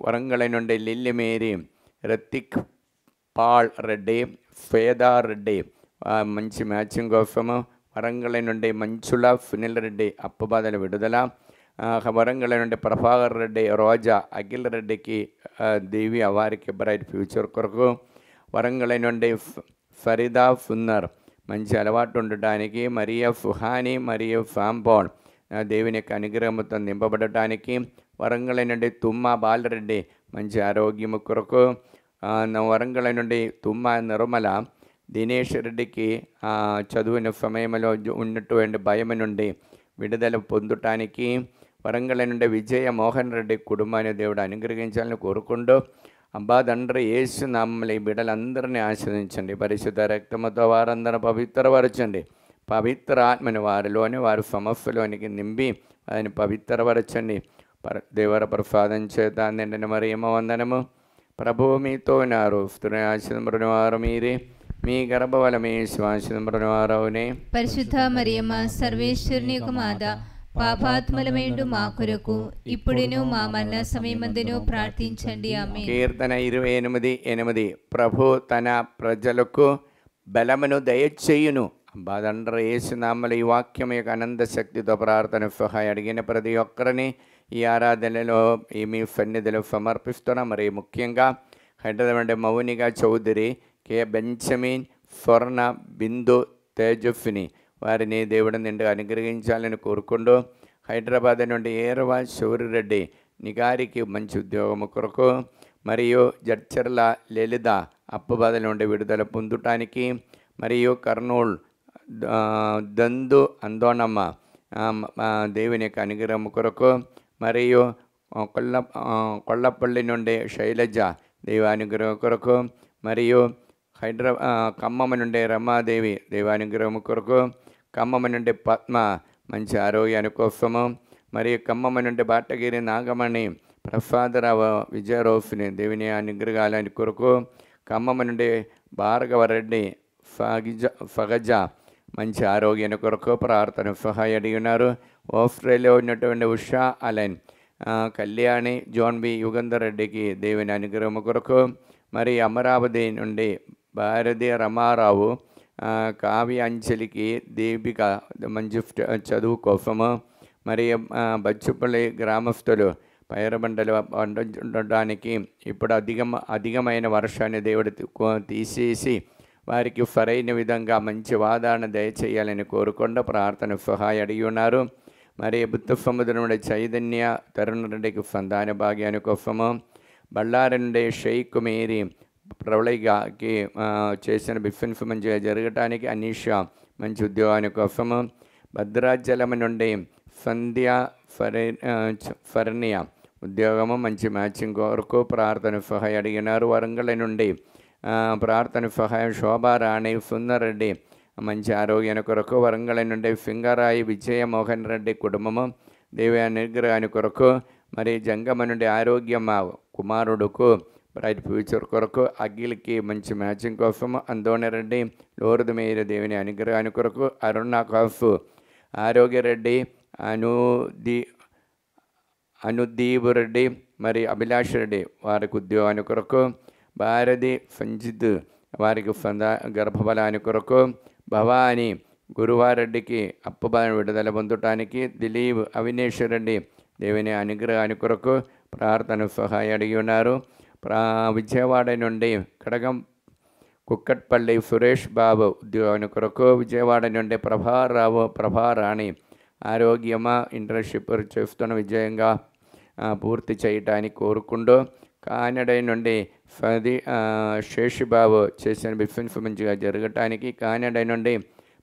వరంగల్ నుండి Lily Mary Rathik Paul Reddy ఫేదా రెడ్డి మంచి మ్యాచింగ్ కోసము, వరంగల్ నుండి మంచుల సునీల్ రెడ్డి అప్పుబాధల విడుదల, వరంగల్ నుండి ప్రభాకర్ రెడ్డి, రోజా, అఖిల్ రెడ్డికి దివ్య వారికి బ్రైట్ ఫ్యూచర్ కొరకు. వరంగల్ నుండి ఫరీదా ఫున్నర్ మంచి అలవాటు ఉండటానికి. మరియా ఫుహానీ మరియు ఫాంబోన్ దేవుని యొక్క అనుగ్రహంతో నింపబడటానికి. వరంగల్ నుండి తుమ్మా బాలరెడ్డి మంచి ఆరోగ్యము కొరకు. వరంగల్ నుండి తుమ్మా నిర్మల దినేష్ రెడ్డికి చదువున సమయంలో ఉన్నటువంటి భయం నుండి విడుదల పొందటానికి. వరంగల్ నుండి విజయ మోహన్ రెడ్డి కుటుంబాన్ని దేవుడు అనుగ్రహించాలని కోరుకుంటూ, అబ్బా తండ్రి యేసు నామములో ఈ బిడ్డలందరినీ ఆశీర్వదించండి. పరిశుద్ధ రక్తముతో వారందరూ పవిత్రపరచండి. పవిత్ర ఆత్మని వారిలోని వారి సమస్యలోనికి నింపి ఆయన పవిత్రపరచండి. దేవర ప్రసాదం చేత నిండిన మరియమ్మ వందనము. ప్రభువు మీతో ఉన్నారు. స్త్రీ ఆశీర్వదింపబడిన వారు మీరే, మీ గర్భఫలమే ఆశీర్వదింపబడిన వారవునే. పరిశుద్ధ మరియమ్మ సర్వేశ్వరుని యొక్క మాత, పాపాత్ములమేండు మా కొరకు ఇప్పుడును మా మరణ సమయమందును ప్రార్థించండి. ఆమేన్. కీర్తన 28:8 ప్రభు తన ప్రజలకు బలమును దయచేయును. బాదండ్ర యేసునామములో ఈ వాక్యం యొక్క అనంత శక్తితో ప్రార్థన సహాయం అడిగిన ప్రతి ఒక్కరిని ఈ ఆరాధనలో మీ సన్నిధిలో సమర్పిస్తున్నాం. మరి ముఖ్యంగా హైదరాబాద్ మౌనిక చౌదరి, కె బెంజమిన్, స్వర్ణ, బిందు, తేజస్విని వారిని దేవుడు నిండు అనుగ్రహించాలని కోరుకుంటూ, హైదరాబాద్ నుండి ఏరవ శౌరిరెడ్డి నిగారికి మంచి ఉద్యోగము కొరకు, మరియు జడ్చర్ల లలిత అప్పు బాధ నుండి విడుదల పొందటానికి, మరియు కర్నూలు దందు అందోనమ్మ దేవుని యొక్క అనుగ్రహం కొరకు, మరియు కొల్లపల్లి నుండి శైలజ దైవానుగ్రహం కొరకు, మరియు ఖమ్మం నుండి రమాదేవి దైవానుగ్రహం కొరకు, ఖమ్మం నుండి పద్మ మంచి ఆరోగ్యాని కోసము, మరియు ఖమ్మం నుండి బాటగిరి నాగమణి ప్రసాదరావు విజయరోఫిని దేవుని అనుగ్రహాలని కొరకు, ఖమ్మం నుండి భార్గవరెడ్డి ఫగజ మంచి ఆరోగ్యాన్ని కొరకు ప్రార్థన సహాయం అడిగి ఉన్నారు. ఆస్ట్రేలియా ఉన్నటువంటి Usha Allen, Kalyani, John B Yugandhar రెడ్డికి దేవుని అనుగ్రహం కొరకు, మరి అమరావతి నుండి భారతి రమారావు, కావ్య అంజలికి దీపిక మంచి చదువు కోసము, మరి బచ్చుపల్లి గ్రామస్తులు పైరబండలు పండించడానికి ఇప్పుడు అధికమైన వర్షాన్ని దేవుడు తీసేసి వారికి సరైన విధంగా మంచి వాదాన్ని దయచేయాలని కోరుకుండా ప్రార్థన సహాయం అడిగి ఉన్నారు. మరి బుద్ధ సముద్రం చైతన్య తరుణ రెడ్డికి సంతాన భాగ్యాని కోసము, బళ్ళారి నుండి షేక్ మేరీ ప్రళయకి చేసిన బిఫెన్స్ మంచిగా జరగటానికి, అనీష మంచి ఉద్యోగాని కోసము, భద్రాచలం నుండి సంధ్య ఫర్నియా ఉద్యోగము మంచి మ్యాచింగ్ కొరకు ప్రార్థన సహాయం అడిగినారు. వరంగల్ నుండి ప్రార్థన సహాయం శోభారాణి సుందర్రెడ్డి మంచి ఆరోగ్యాన్ని కొరకు, వరంగల్ నుండి సింగరాయి విజయమోహన్ రెడ్డి కుటుంబము దేవి అనుగ్రహాన్ని కొరకు, మరి జంగమ నుండి ఆరోగ్యమ్మ కుమారుడుకు బ్రైట్ ఫ్యూచర్ కొరకు, అఖిల్కి మంచి మ్యాచింగ్ కోసము, అందోణరెడ్డి లోరుదు మేర దేవుని అనుగ్రహాన్ని కొరకు, అరుణ కాఫు ఆరోగ్యరెడ్డి, అనుదీప్ రెడ్డి, మరి అభిలాష్ రెడ్డి వారికి ఉద్యోగాన్ని కొరకు, భారతి సంజిత్ వారికి గర్భఫలాన్ని కొరకు, భవాని గురువారెడ్డికి అప్పుబాలను విడుదల పొందటానికి, దిలీప్ అవినేష్ రెడ్డి దేవుని అనుగ్రహాన్ని కొరకు ప్రార్థన సహాయం అడిగి ఉన్నారు. విజయవాడ నుండి కడగం కుక్కట్పల్లి సురేష్ బాబు ఉద్యోగాన్ని కొరకు, విజయవాడ నుండి ప్రభారాణి ఆరోగ్యమా ఇంటర్న్షిప్ చేస్తున్న విజయంగా పూర్తి చేయటానికి కోరుకుంటూ, కానడ నుండి శేషిబాబు చేసిన బిఫెన్స్ మంచిగా జరగటానికి, కానడ నుండి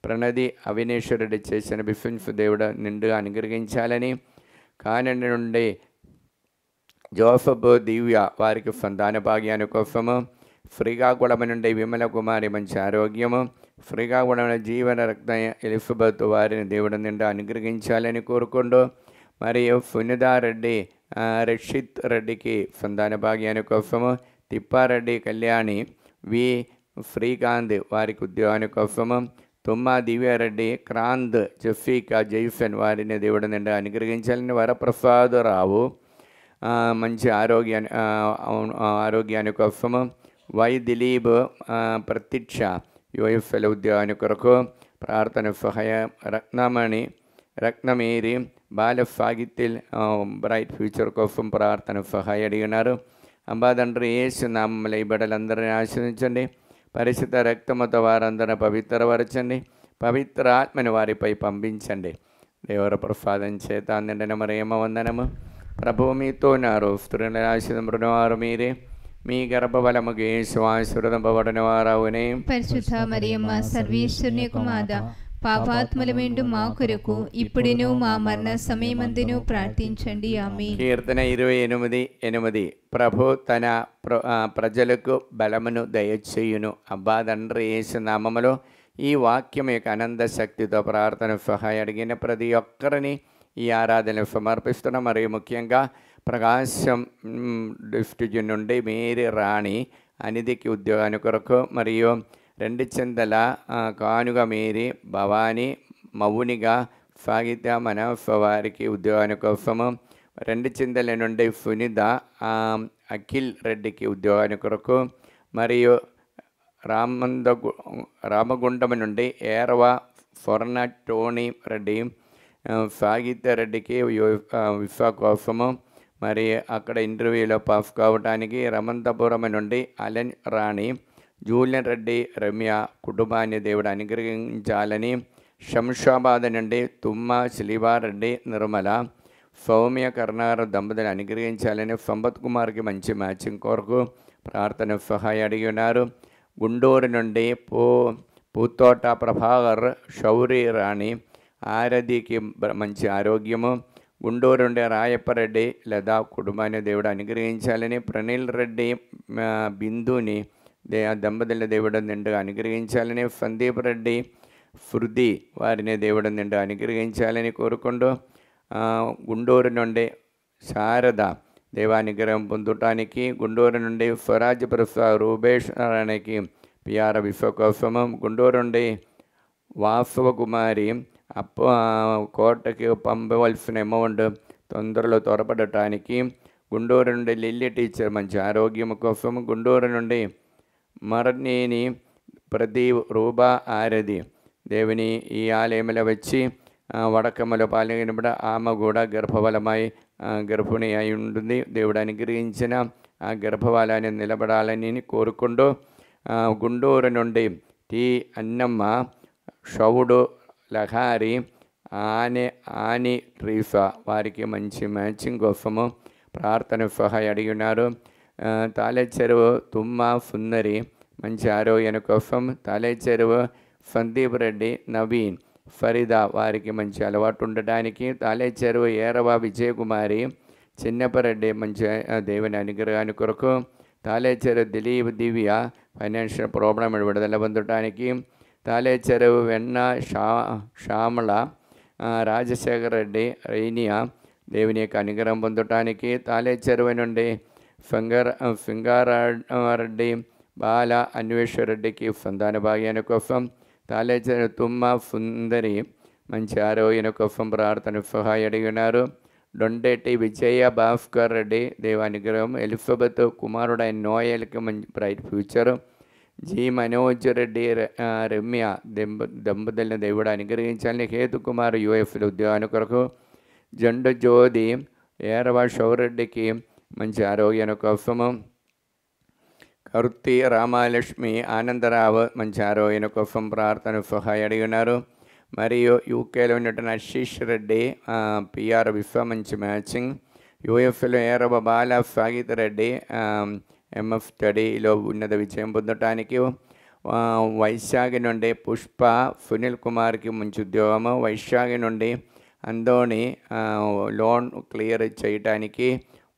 ప్రణది అవినేష్ రెడ్డి చేసిన బిఫెన్స్ దేవుడు నిండుగా అనుగ్రహించాలని, కానడ నుండి జోసఫ్ దివ్య వారికి సంతాన భాగ్యాని కోసము, శ్రీకాకుళం నుండి విమల కుమారి మంచి ఆరోగ్యము, శ్రీకాకుళం జీవన రక్త ఎలిజబెత్ వారిని దేవుడు నిండా అనుగ్రహించాలని కోరుకుంటూ, మరియు సునితారెడ్డి రక్షిత్ రెడ్డికి సంతాన భాగ్యాని కోసము, తిప్పారెడ్డి కళ్యాణి వి శ్రీకాంత్ వారికి ఉద్యోగాని కోసము, తుమ్మా దివ్యారెడ్డి క్రాంత్ జఫీకా జైఫెన్ వారిని దేవుడు నిండా అనుగ్రహించాలని, వరప్రసాదరావు మంచి ఆరోగ్యాన్ని కోసము, వై దిలీప్ ప్రతీక్ష యుఎఫ్ఎల్ ఉద్యోగాన్ని కొరకు ప్రార్థన సహాయం, రత్నమణి రత్నమేరి బాలసాహిత్య బ్రైట్ ఫ్యూచర్ కోసం ప్రార్థన సహాయం అడిగినారు. అబ్బా తండ్రి యేసు నామములో ఈ బిడ్డలందరినీ ఆశీర్వదించండి. పరిశుద్ధ రక్తముతో వారందరిని పవిత్రపరచండి. పవిత్ర ఆత్మని వారిపై పంపించండి. దేవర ప్రసాదం చేత నిండిన మరియమ్మ వందనము. ప్రభువు మీతో ఉన్నారు. స్త్రీల ఆశీర్వదింపబడిన వారు మీరే. మీ గర్భఫలముకు యేసు ఆశీర్వదింపబడిన వారవునే. పరిశుద్ధ మరియమ్మ సర్వేశ్వరుని యొక్క మాత, పాపాత్ములమేండు మా కొరకు ఇప్పుడును మా మరణ సమయమందును ప్రార్థించండి. ఆమేన్. కీర్తన 28:8. ప్రభు తన ప్రజలకు బలమును దయచేయును. అబ్బా తండ్రి యేసు నామములో ఈ వాక్యం యొక్క అనంత శక్తితో ప్రార్థన సహాయం అడిగిన ప్రతి ఒక్కరిని ఈ ఆరాధన సమర్పిస్తున్నాం. మరియు ముఖ్యంగా ప్రకాశం డిస్ట్రిక్ట్ నుండి మేరీ రాణి అనిధికి ఉద్యోగాన్ని కొరకు, మరియు రెండు చింతల కానుగ మేరీ భవానీ మౌనిగా సాగిత్య మనోఫ వారికి ఉద్యోగాన్ని కోసము, రెండు చింతల నుండి సునీత అఖిల్ రెడ్డికి ఉద్యోగాన్ని కొరకు, మరియు రామగుండం నుండి ఏరవ స్వర్ణ టోనీ రెడ్డి సాగిత్య రెడ్డికి విశ్వ కోసము, మరి అక్కడ ఇంటర్వ్యూలో పాస్ కావడానికి రమంతపురం నుండి అలెన్ రాణి జూలియన్ రెడ్డి రమ్య కుటుంబాన్ని దేవుడు అనుగ్రహించాలని, శంషాబాద్ నుండి తుమ్మ శిలివారెడ్డి నిర్మల సౌమ్య కర్ణార దంపతులు అనుగ్రహించాలని, సంపత్ కుమార్కి మంచి మ్యాచింగ్ కొరకు ప్రార్థన సహాయం అడిగి ఉన్నారు. గుంటూరు నుండి పూతోట ప్రభాకర్ శౌరి రాణి ఆరతికి మంచి ఆరోగ్యము, గుంటూరు నుండి రాయప్పరెడ్డి లేదా కుటుంబాన్ని దేవుడు అనుగ్రహించాలని, ప్రణీల్ రెడ్డి బిందుని దంపతుల దేవుడు నిండుగా అనుగ్రహించాలని, సందీప్ రెడ్డి శృతి వారిని దేవుడు నిండుగా అనుగ్రహించాలని కోరుకుంటూ, గుంటూరు నుండి శారద దేవానుగ్రహం పొందటానికి, గుంటూరు నుండి స్వరాజ్ ప్రసాద్ రూబేష్ రాణికి పిఆర్ విశ్వకోసము, గుంటూరు నుండి వాసవ కుమారి కోటకి పంపవలసిన అమౌంట్ తొందరలో త్వరపడటానికి, గుంటూరు నుండి లిల్లీ టీచర్ మంచి ఆరోగ్యం కోసం, గుంటూరు నుండి మరణిని ప్రదీప్ రూబా ఆరది దేవుని ఈ ఆలయంలో వచ్చి వడకమ్మలో పాల్గొనబడ ఆమె కూడా గర్భఫలమై గర్భిణి అయి ఉంటుంది. దేవుడు అనుగ్రహించిన ఆ గర్భఫలాన్ని నిలబడాలని కోరుకుంటూ, గుంటూరు నుండి టి అన్నమ్మ షౌడు లహారి ఆని ట్రీఫా వారికి మంచి మ్యాచింగ్ కోసము ప్రార్థన సహాయం అడిగి ఉన్నారు. తాళేచెరువు తుమ్మ సుందరి మంచి ఆరోగ్యం కోసం, తాళేచెరువు సందీప్ రెడ్డి నవీన్ ఫరీదా వారికి మంచి అలవాటు ఉండటానికి, తాళేచెరువు ఏరవ విజయకుమారి చిన్నపరెడ్డి మంచి దేవుని అనుగ్రహాన్ని కొరకు, తాళేచెరువు దిలీప్ దివ్య ఫైనాన్షియల్ ప్రాబ్లం విడుదల పొందటానికి, తాళేచెరువు వెన్న శ్యామల రాజశేఖర రెడ్డి రైనియా దేవుని యొక్క అనుగ్రహం పొందటానికి, తాళేచెరువు నుండి సింగారెడ్డి బాల అన్వేశ్వరెడ్డికి సంతాన భాగ్యాన్ని కోసం, తాళేచెరువు తుమ్మ సుందరి మంచి ఆరోగ్యం కోసం ప్రార్థన సహాయం అడిగి ఉన్నారు. డొండేటి విజయ భాస్కర్ రెడ్డి దేవానుగ్రహం, ఎలిజబెత్ కుమారుడైన నోయల్కి మంచి bright future, G Manoj Reddy Ramya దంపతులను దేవుడు అనుగ్రహించాలని, హేతుకుమార్ యూఎఫ్లో ఉద్యోగాన్ని కొరకు, జండు జ్యోతి ఏరవ షౌరెడ్డికి మంచి ఆరోగ్యం కోసము, కరుతి రామాలక్ష్మి ఆనందరావు మంచి ఆరోగ్యం కోసం ప్రార్థన సహాయం అడిగి ఉన్నారు. మరియు యూకేలో ఉన్నటువంటి ఆశీష్ రెడ్డి పిఆర్ విశ్వ మంచి మ్యాచింగ్, యూఎఫ్లో ఏరవ బాల సాగిత రెడ్డి ఎంఎఫ్ స్టడీలో ఉన్నత విజయం పొందటానికి, వైశాఖి నుండి పుష్ప సునీల్ కుమార్కి మంచి ఉద్యోగము, వైశాఖి నుండి అందోని లోన్ క్లియర్ చేయటానికి,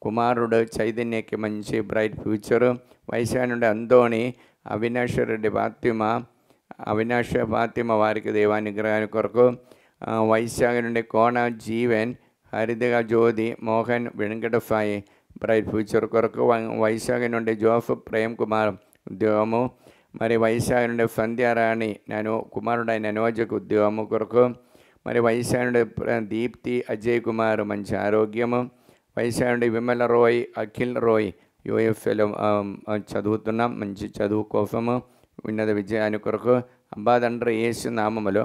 కుమారుడు చైతన్యకి మంచి బ్రైట్ ఫ్యూచరు, వైశాఖి నుండి అందోని అవినాష్ రెడ్డి ఫాతిమ వారికి దేవానుగ్రహాన్ని కొరకు, వైశాఖి నుండి కోన జీవన్ హరిదిగా జ్యోతి మోహన్ వెంకటసాయి బ్రైట్ ఫ్యూచర్ కొరకు, వైశాఖి నుండి జోసఫ్ ప్రేమ్ కుమార్ ఉద్యోగము, మరి వైశాఖి నుండి సంధ్యారాణి కుమారుడైన నోజకు ఉద్యోగము కొరకు, మరి వైశాఖి నుండి దీప్తి అజయ్ కుమార్ మంచి ఆరోగ్యము, వైశాఖి నుండి విమల రోయ్ అఖిల్ రోయ్ యూఎఫ్ఏలో చదువుతున్నాం మంచి చదువు కోసము ఉన్నత విజయాన్ని కొరకు. అబ్బా తండ్రి యేసు నామములో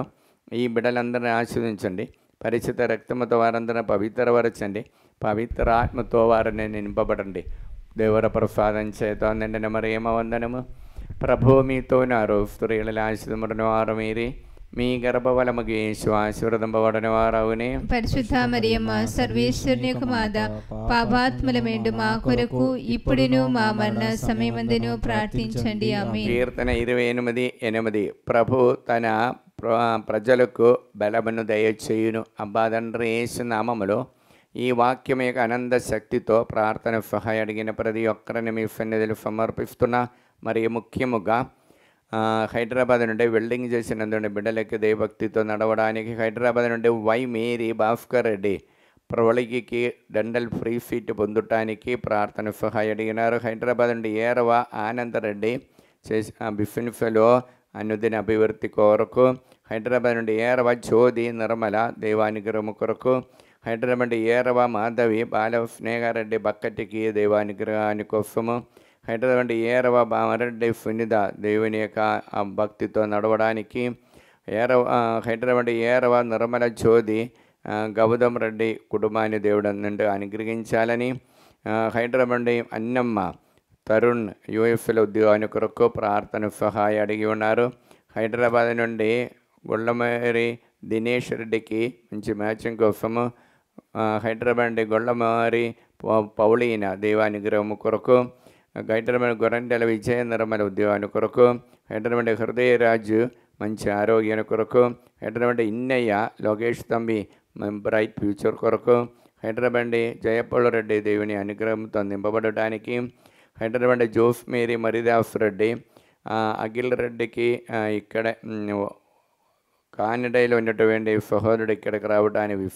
ఈ బిడ్డలందరినీ ఆశీర్వదించండి. పరిశుద్ధ రక్తముతో వారందరిని పవిత్రపరచండి. పవిత్రాత్మతో వారిని నింపబడండి. దేవర ప్రసాదం చేత నిండిన మరియమ్మ వందనము. ప్రభు మీతో నారు, స్త్రీలలో ఆశీర్వదింపబడిన వారు మీరే, మీ గర్భఫలముగు యేసు ఆశీర్వదింపబడిన వారవునే. పరిశుద్ధ మరియమ్మ సర్వేశ్వరుని యొక్క మాత, పాపాత్ములమేండు మా కొరకు ఇప్పుడును మా మరణ సమయమందును ప్రార్థించండి. ఆమేన్. కీర్తన 28:8. ప్రభు తన ప్రజలకు బలమును దయచేయును. అబ్బా తండ్రి యేసు నామములో ఈ వాక్యం యొక్క అనంత శక్తితో ప్రార్థన సహాయ అడిగిన ప్రతి ఒక్కరిని మీ సన్నిధిలో సమర్పిస్తున్నా. మరియు ముఖ్యముగా హైదరాబాద్ నుండి వెల్డింగ్ చేసినందున బిడ్డలకి దేవభక్తితో నడవడానికి, హైదరాబాద్ నుండి వై మేరీ భాస్కర్ రెడ్డి ప్రొలికి డండల్ ఫ్రీ సీట్ పొందటానికి ప్రార్థన సహాయ అడిగినారు. హైదరాబాద్ నుండి ఏరవ ఆనందరెడ్డి చేసి బిఫిన్ ఫెలో అనుదిన అభివృద్ధి కొరకు, హైదరాబాద్ నుండి ఏరవ జ్యోతి నిర్మల దేవానుగ్రహము కొరకు, హైదరాబాద్ నుండి ఏరవ మాధవి బాల స్నేహారెడ్డి బక్కటికి దేవానుగ్రహాని కోసము, హైదరాబాద్ నుండి ఏరవ బామరెడ్డి సునిద దేవుని యొక్క భక్తితో నడవడానికి, హైదరాబాద్ నుండి ఏరవ నిర్మల జ్యోతి గౌతమ్ రెడ్డి కుటుంబాన్ని దేవుడు నుండి అనుగ్రహించాలని, హైదరాబాద్ నుండి అన్నమ్మ తరుణ్ యూఎఫ్ఎల్ ఉద్యోగాన్ని కొరకు ప్రార్థన సహాయ అడిగి ఉన్నారు. హైదరాబాద్ నుండి గొల్లమేరి దినేష్ రెడ్డికి మంచి మ్యాచింగ్ కోసము, హైదరాబాద్ నుండి గొల్లమారి పౌలీన దేవానుగ్రహము కొరకు, హైదరాబాద్ గొరండెల విజయ నిర్మల ఉద్యోగాన్ని కొరకు, హైదరాబాద్ హృదయరాజు మంచి ఆరోగ్యాన్ని కొరకు, హైదరాబాద్ ఇన్నయ్య లోకేష్ తంబి బ్రైట్ ఫ్యూచర్ కొరకు, హైదరాబాద్ జయపల్ రెడ్డి దేవుని అనుగ్రహంతో నింపబడటానికి, హైదరాబాద్ జోస్ మేరీ మరిదాస్ రెడ్డి అఖిల్ రెడ్డికి ఇక్కడ కానిడైలో ఉన్నటువంటి సహోదరుడు ఇక్కడికి రావడానికి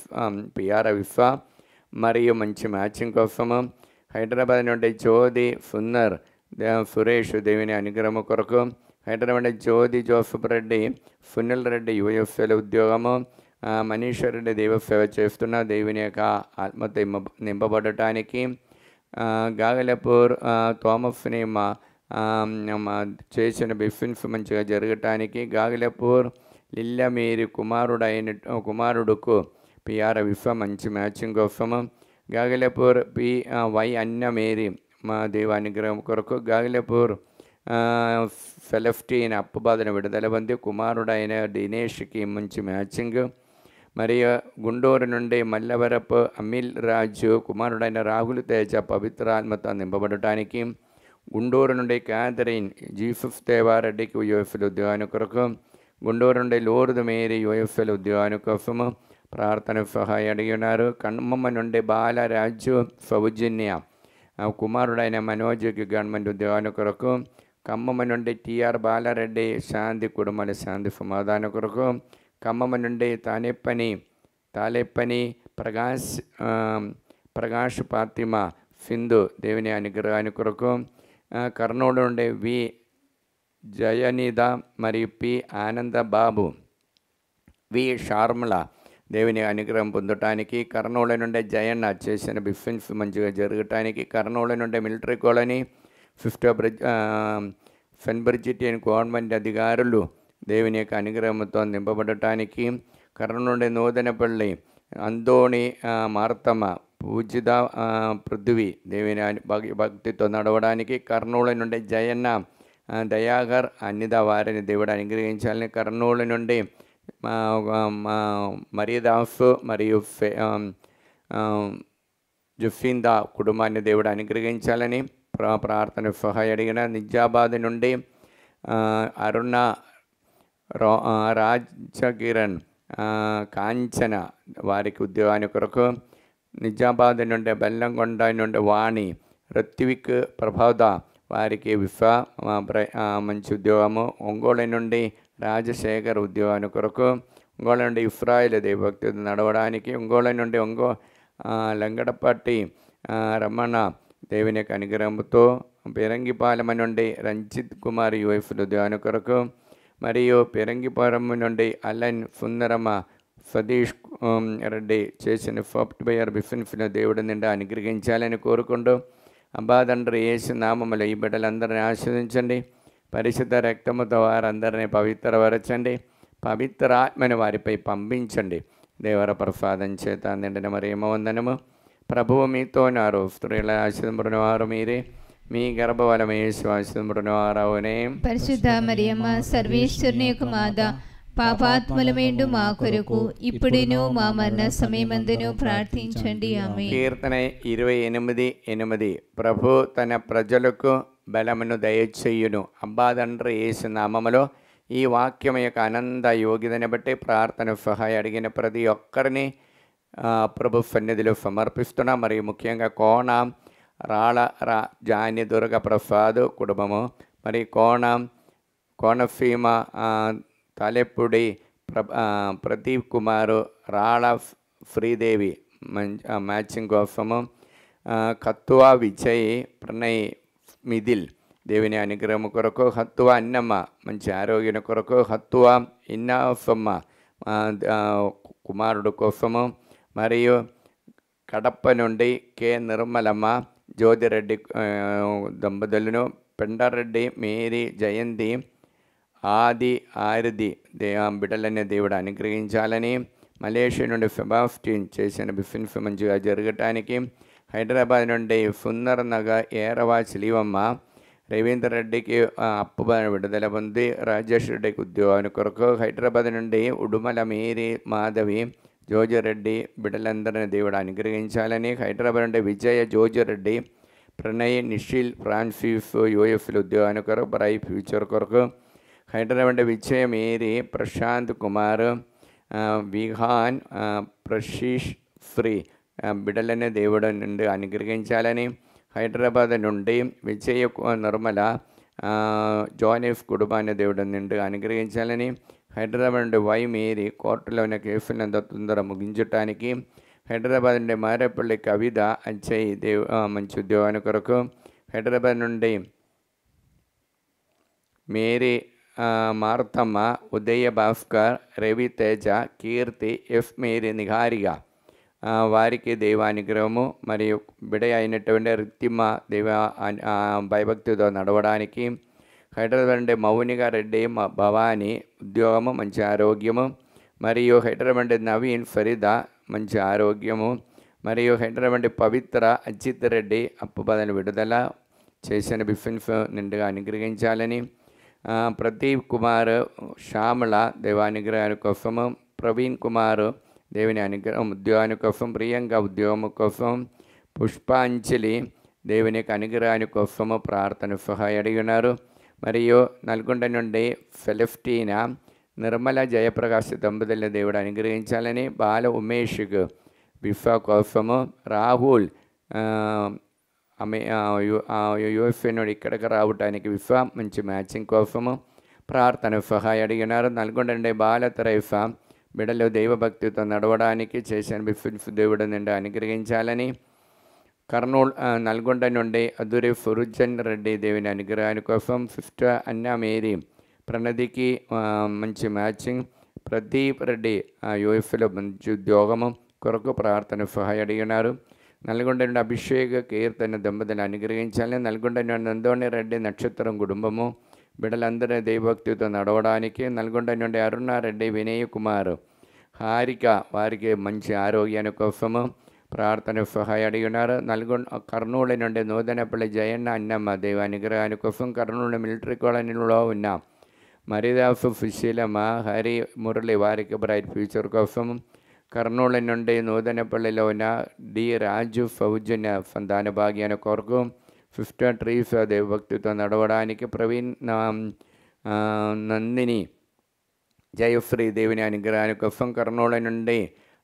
పిఆర్ విశ్వ మరియు మంచి మ్యాచింగ్ కోసము, హైదరాబాద్ నుండి జ్యోతి సున్నర్ సురేష్ దేవుని అనుగ్రహం కొరకు, హైదరాబాద్ జ్యోతి జోసఫ్ రెడ్డి సునీల్ రెడ్డి యూఎఫ్ఎల్ ఉద్యోగము, మనీష్ రెడ్డి దేవ సేవ చేస్తున్న దేవుని యొక్క ఆత్మతో నింపబడటానికి, గాగలపూర్ థోమస్ని చేసిన బిఫిన్స్ మంచిగా జరగటానికి, గాగలపూర్ లిల్ల మేరీ కుమారుడుకు పిఆర్ విశ్వ మంచి మ్యాచింగ్ కోసము, గాగలపూర్ వై అన్న మేరీ మా దేవానుగ్రహం కొరకు, గాగలపూర్ సెలెస్టీన్ అప్పుబాధన విడుదల పొంది కుమారుడైన దినేష్కి మంచి మ్యాచింగ్, మరియు గుంటూరు నుండి మల్లవరపు అమిల్ రాజు కుమారుడైన రాహుల్ తేజ పవిత్రాత్మతో నింపబడటానికి, గుంటూరు నుండి క్యాథరిన్ జీసస్ దేవారెడ్డికి యూఎఫ్ఎల్ ఉద్యోగాన్ని కొరకు, గుంటూరు నుండి లోర్దు మేరీ యూఎఫ్ఎల్ ఉద్యోగాన్ని కోసము ప్రార్థన సహాయ అడిగి ఉన్నారు. ఖమ్మం నుండి బాలరాజు సౌజన్య కుమారుడైన మనోజ్కి గవర్నమెంట్ ఉద్యోగాన్ని కొరకు, ఖమ్మం నుండి టిఆర్ బాలారెడ్డి శాంతి కుటుంబాల శాంతి సమాధాన కొరకు, ఖమ్మం నుండి తాలేపని ప్రకాష్ ఫాతిమా సింధు దేవుని అనుగ్రహాన్ని కొరకు, కర్నూలు నుండి వి జయనిద మరియు పి ఆనంద బాబు వి షార్మల దేవుని అనుగ్రహం పొందటానికి, కర్నూలు నుండి జయన్న చేసిన బిఫెన్స్ మంచిగా జరగటానికి, కర్నూలు నుండి మిలిటరీ కాలనీ ఫెన్బ్రిజిటియన్ గవర్నమెంట్ అధికారులు దేవుని యొక్క అనుగ్రహంతో నింపబడటానికి, కర్నూలు నుండి నూతనపల్లి అందోణి మార్తమ్మ పూజిత పృథ్వీ దేవుని భక్తితో నడవడానికి, కర్నూలు నుండి జయన్న దయాగర్ అన్నిద వారిని దేవుడు అనుగ్రహించాలని, కర్నూలు నుండి మరియదాసు మరియు జుఫీందా కుటుంబాన్ని దేవుడు అనుగ్రహించాలని ప్రార్థన సహాయ అడిగిన, నిజామాబాద్ నుండి అరుణ రాజకిరణ్ కాంచన వారికి ఉద్యోగాన్ని కొరకు, నిజామాబాద్ నుండి బెల్లంకొండ నుండి వాణి ఋత్విక్ ప్రభాద వారికి మంచి ఉద్యోగము, ఒంగోలు నుండి రాజశేఖర్ ఉద్యోగాన్ని కొరకు, ఒంగోలు నుండి ఇస్రాయిల్ దేవభక్తి నడవడానికి, ఒంగోలు నుండి లంగడపట్టి రమణ దేవుని యొక్క అనుగ్రహంతో, పెరంగిపాలెం నుండి రంజిత్ కుమార్ యూఎఫ్ఎల్ ఉద్యోగాన్ని కొరకు, మరియు పెరంగిపురం నుండి అలన్ సుందరమ్మ సతీష్ రెడ్డి చేసిన సాఫ్ట్వేర్ బిజినెస్ను దేవుడి నిండా అనుగ్రహించాలని కోరుకుంటూ, అబ్బా తండ్రి యేసు నామములో ఈ బిడ్డలందరినీ ఆశీర్వదించండి. పరిశుద్ధ రక్తముతో వారందరినీ పవిత్రపరచండి. పవిత్ర ఆత్మని వారిపై పంపించండి. దేవర ప్రసాదం చేత నిండిన మరియమ్మ వందనము. ప్రభువు మీతోనారు, స్త్రీల ఆశీర్వదింపబడిన వారు మీరే, మీ గర్భఫలము యేసు ఆశీర్వదింపబడిన వారవునే. పరిశుద్ధ మరియమ్మ సర్వేశ్వరుని యొక్క మాత, పాపాత్ములమేండు మా కొరకు ఇప్పుడును మా మరణ సమయమందును ప్రార్థించండి. ఆమేన్. కీర్తన 28:8. ప్రభు తన ప్రజలకు బలమును దయచేయును. అబ్బా తండ్రి యేసు నామములో ఈ వాక్యం యొక్క ఆనంద యోగ్యతని బట్టి ప్రార్థన సహాయం అడిగిన ప్రతి ఒక్కరిని ప్రభు సన్నిధిలో సమర్పిస్తున్నా. మరియు ముఖ్యంగా జాని దుర్గ ప్రసాద్ కుటుంబము, మరి కోనసీమ తాలెప్పుడి ప్రదీప్ కుమారు, రాళ శ్రీదేవి మ్యాచింగ్ కోసము, కత్తువా విజయ్, ప్రణయ్ మిథిల్ దేవుని అనుగ్రహం కొరకు, హత్తువా అన్నమ్మ మంచి ఆరోగ్యం కొరకు, హత్తువా ఇన్నాఫమ్మ కుమారుడు కోసము, మరియు కడప నుండి కె నిర్మలమ్మ, జ్యోతిరెడ్డి దంపతులను, పెండారెడ్డి మేరీ, జయంతి, ఆరిది బిడ్డలనే దేవుడు అనుగ్రహించాలని, మలేషియా నుండి సెబాస్టిన్ చేసిన బిజినెస్ మంచిగా జరగటానికి, హైదరాబాద్ నుండి సుందర్ నగర్ ఏరవా చిలివమ్మ, రవీందర్ రెడ్డికి అప్పు విడుదల పొంది, రాజేష్ రెడ్డికి ఉద్యోగాన్ని కొరకు, హైదరాబాద్ నుండి ఉడుమల మేరీ, మాధవి, జోజిరెడ్డి బిడ్డలందరినీ దేవుడు అనుగ్రహించాలని, హైదరాబాద్ నుండి విజయ, జోజిరెడ్డి, ప్రణయ్, నిషిల్, ఫ్రాన్సిస్ యూఎఫ్ల ఉద్యోగాన్ని కొరకు, బ్రైట్ ఫ్యూచర్ కొరకు, హైదరాబాద్ విజయ, మేరీ, ప్రశాంత్ కుమార్, విహాన్, ప్రశీష్, ఫ్రీ బిడ్డలనే దేవుడు నుండి అనుగ్రహించాలని, హైదరాబాద్ నుండి విజయ, నిర్మల, జోనెఫ్ కుటుంబాన్ని దేవుడు నుండి అనుగ్రహించాలని, హైదరాబాద్ నుండి వై మేరీ కోర్టులో ఉన్న కేసులంతా తొందర ముగించటానికి, హైదరాబాద్ నుండి మారేపల్లి కవిత, అజయ్ మంచి ఉద్యోగాన్ని కొరకు, హైదరాబాద్ నుండి మేరీ, మార్తమ్మ, ఉదయ భాస్కర్, రవి తేజ, కీర్తి, ఎఫ్ మేరీ, నిహారిగా వారికి దైవానుగ్రహము, మరియు బిడ అయినటువంటి రిత్తిమ్మ దైవ భయభక్తితో నడవడానికి, హైదరాబాద్ నుండి మౌనిగా రెడ్డి, భవానీ ఉద్యోగము మంచి ఆరోగ్యము, మరియు హైదరాబాద్ నవీన్, ఫరీదా మంచి ఆరోగ్యము, మరియు హైదరాబాద్ పవిత్ర, అజిత్ రెడ్డి అప్పు బదులు విడుదల చేసిన బిఫిన్స్ నిండుగా అనుగ్రహించాలని, ప్రదీప్ కుమార్, శ్యామల దైవానుగ్రహాని కోసము, ప్రవీణ్ కుమార్ దేవుని అనుగ్రహం ఉద్యోగాని కోసం, ప్రియాంక ఉద్యోగం కోసం, పుష్పాంజలి దేవుని యొక్క అనుగ్రహాని కోసము ప్రార్థన సహాయం అడిగినారు. మరియు నల్గొండ నుండి ఫెలెస్టీనా, నిర్మల, జయప్రకాశ్ దంపతుల దేవుడు అనుగ్రహించాలని, బాల ఉమేష్కు విఫా కోసము, రాహుల్ యుఎఫ్ఏ నుండి ఇక్కడికి రావడానికి విఫా మంచి మ్యాచింగ్ కోసము ప్రార్థన సహాయం అడిగినారు. నల్గొండ నుండి బాల తరైఫా బిడలో దైవభక్తితో నడవడానికి చేసిన బిఫిన్స్ దేవుడు నుండి అనుగ్రహించాలని, కర్నూలు నల్గొండ నుండి అదురి ఫురుజన్ రెడ్డి దేవుని అనుగ్రహాని కోసం, సిస్టర్ అన్నా మేరీ ప్రణతికి మంచి మ్యాచింగ్, ప్రదీప్ రెడ్డి యూఎఫ్లో మంచి ఉద్యోగము కొరకు ప్రార్థన సహాయం అడిగినారు. నల్గొండ నుండి అభిషేక్, కీర్తన దంపతులు అనుగ్రహించాలని, నల్గొండ నుండి నందోని రెడ్డి నక్షత్రం కుటుంబము బిడ్డలందరూ దైవభక్తితో నడవడానికి, నల్గొండ నుండి అరుణారెడ్డి, వినయ్ కుమార్, హారిక వారికి మంచి ఆరోగ్యాన్ని కోసము ప్రార్థన సహాయం అడిగినారు. కర్నూలు నుండి నూతనపల్లి జయన్న, అన్నమ్మ దైవ అనుగ్రహాని కోసం, కర్నూలు మిలిటరీ కాలనీలో ఉన్న మరిదాసు, సుశీలమ్మ, హరి, మురళి వారికి బ్రైట్ ఫ్యూచర్ కోసం, కర్నూలు నుండి నూతనపల్లిలో ఉన్న డి రాజు, సౌజన్య సంతాన భాగ్యాన్ని కొరకు, సిస్టర్ ట్రీసా దైవభక్తితో నడవడానికి, ప్రవీణ్, నందిని, జయశ్రీ దేవుని అనుగ్రహాని కోసం, కర్నూలు నుండి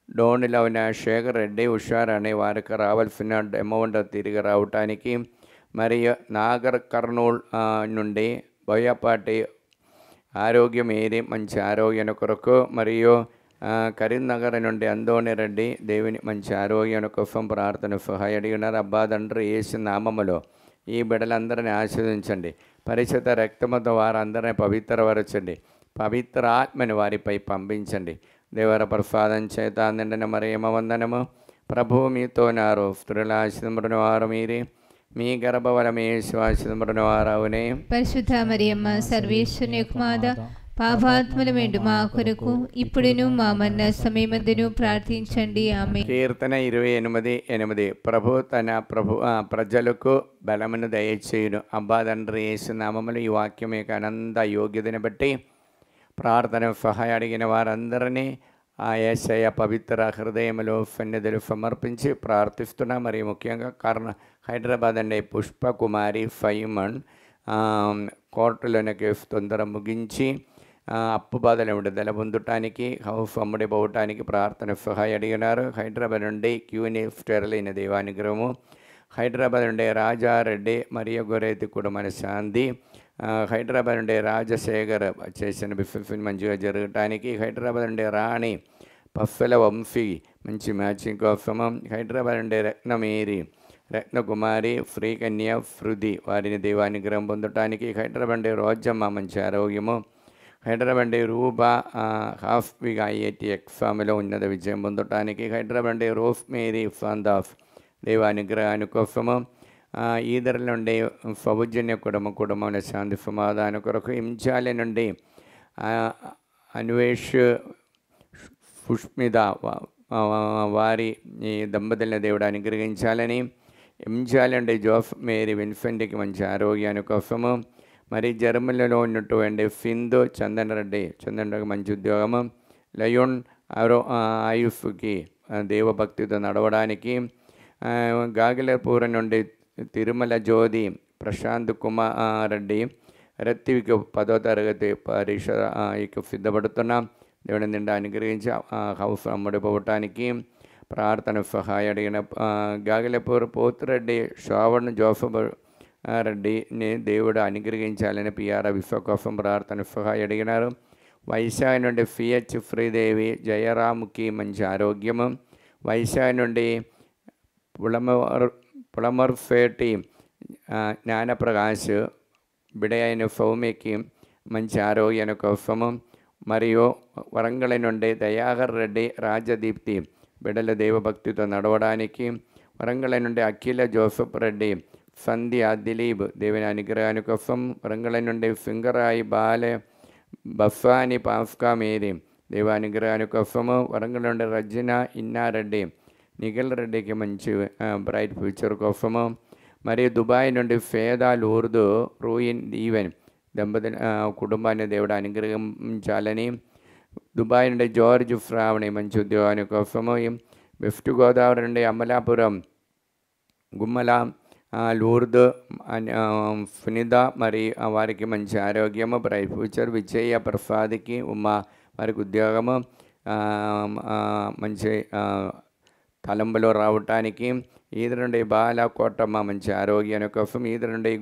డోనిలో ఉన్న శేఖర్ రెడ్డి, ఉషార్ అనే వారికి రావాల్సిన అమౌంట్ తిరిగి రావటానికి, మరియు నాగర్ కర్నూలు నుండి బోయపాటి ఆరోగ్యం ఏది మంచి ఆరోగ్యాన్ని కొరకు, మరియు కరీంనగర్ నుండి అందోని రెడ్డి దేవుని మంచి ఆరోగ్యాన్ని కోసం ప్రార్థన సహాయం అడిగినారు. అబ్బా తండ్రి యేసు నామములో ఈ బిడ్డలందరినీ ఆశీర్వదించండి. పరిశుద్ధ రక్తముతో వారందరినీ పవిత్రపరచండి. పవిత్ర ఆత్మని వారిపై పంపించండి. దేవర ప్రసాదం చేత నిండిన మరియమ్మ వందనము. ప్రభువు మీతోనారు, స్త్రీల ఆశీర్వదింపబడిన వారు మీరే, మీ గర్భఫలము యేసు ఆశీర్వదింపబడిన వారవునే. పరిశుద్ధ మరియమ్మ సర్వేశ్వరుని యొక్క మాత, పాపాత్ములమేండు మా కొరకు ఇప్పుడును మా మరణ సమయమందును ప్రార్థించండి. ఆమె. కీర్తన 28:8 ప్రభు తన ప్రజలకు బలమును దయచేయును. అబ్బా తండ్రి యేసు నామములో ఈ వాక్యం యొక్క అనంత యోగ్యతను బట్టి ప్రార్థన సహాయం అడిగిన వారందరినీ ఆ యేసయ్య పవిత్ర హృదయములో సన్నిధులు సమర్పించి ప్రార్థిస్తున్నా. మరి ముఖ్యంగా హైదరాబాద్ అండి పుష్పకుమారి ఫైమన్ కోర్టులోని కేసు తొందర ముగించి అప్పు బాధలు విడుదల పొందటానికి హౌస్ అమ్ముడి పోవటానికి ప్రార్థన సహాయం అడిగినారు. హైదరాబాద్ నుండి క్యూని స్టెరలైన దేవానుగ్రహము, హైదరాబాద్ నుండి రాజారెడ్డి మరియ గొరేతి కుటుంబ శాంతి, హైదరాబాద్ నుండి రాజశేఖర్ చేసిన బిజినెస్ మంచిగా జరగటానికి, హైదరాబాద్ నుండి రాణి పఫ్ఫల వంశీ మంచి మ్యాచింగ్ కోసము, హైదరాబాద్ నుండి రత్నమేరి రత్నకుమారి శ్రీకన్య శృతి వారిని దేవానుగ్రహం పొందటానికి, హైదరాబాద్ నుండి రోజమ్మ మంచి ఆరోగ్యము, హైదరాబాద్ నుండి రూబా హాఫ్గా ఐఐటి ఎగ్జామ్లో ఉన్నత విజయం పొందటానికి, హైదరాబాద్ నుండి రోస్ మేరీ ఫాందాఫ్ దేవానుగ్రహాని కోసము, ఈదర్ నుండి సౌజన్య కుటుంబంలో శాంతి సమాధానం కొరకు, ఇంచాలి నుండి అన్వేష్ పుష్మిత వారి ఈ దంపతులను దేవుడు అనుగ్రహించాలని, ఇంచాలి నుండి జోఫ్ మేరీ విన్సెంట్కి మంచి ఆరోగ్యాని కోసము, మరి జర్మనీలో ఉన్నటువంటి సింధు చందన్ రెడ్డి మంచి ఉద్యోగము, లయోన్ ఆయుష్కి దేవభక్తితో నడవడానికి, గాగిలపూర్ నుండి తిరుమల జ్యోతి ప్రశాంత్ కుమార్ రెడ్డి రత్తివికి 10వ తరగతి పరీక్షకి సిద్ధపడుతున్నాం. దేవుని నిండా అనుగ్రహించి హౌస్ అమ్ముడిపోవటానికి ప్రార్థన సహాయం అడిగిన గాగిలపూర్ పోతురెడ్డి శ్రావణ్ జోసఫ్ రెడ్డిని దేవుడు అనుగ్రహించాలని పిఆర్ విశ్వ కోసం ప్రార్థన సహాయం అడిగినారు. వైశాఖ నుండి సిహెచ్ శ్రీదేవి జయరాముకి మంచి ఆరోగ్యము, వైశాఖ నుండి పులమర్ఫేటి జ్ఞానప్రకాష్ బిడైన సౌమ్యకి మంచి ఆరోగ్యాన్ని కోసము, మరియు వరంగల్ నుండి దయాకర్ రెడ్డి రాజదీప్తి బిడల దేవభక్తితో నడవడానికి, వరంగల్ నుండి అఖిల జోసఫ్ రెడ్డి సంధ్య దిలీప్ దేవుని అనుగ్రహాని కోసం, వరంగల్ నుండి సింగరాయి బాలే బఫాని పాస్కా మేరీ దేవానుగ్రహాని కోసము, వరంగల్ నుండి రజన ఇన్నారెడ్డి నిఖిల్ రెడ్డికి మంచి బ్రైట్ ఫ్యూచర్ కోసము, మరియు దుబాయ్ నుండి ఫేదా లూర్దు రూయిన్ ఈవెన్ దంపతుల కుటుంబాన్ని దేవుడు అనుగ్రహించాలని, దుబాయ్ నుండి జార్జ్ శ్రావణి మంచి ఉద్యోగాని కోసము, వెస్ట్ గోదావరి నుండి అమలాపురం గుమ్మల లూర్దు సునిత మరి వారికి మంచి ఆరోగ్యము బ్రైట్ ఫ్యూచర్, విజయ ప్రసాద్కి ఉమా వారికి ఉద్యోగము మంచి తలంబులో రావటానికి, ఈద నుండి బాల కోటమ్మ మంచి ఆరోగ్యాన్ని కోసం, ఈద నుండి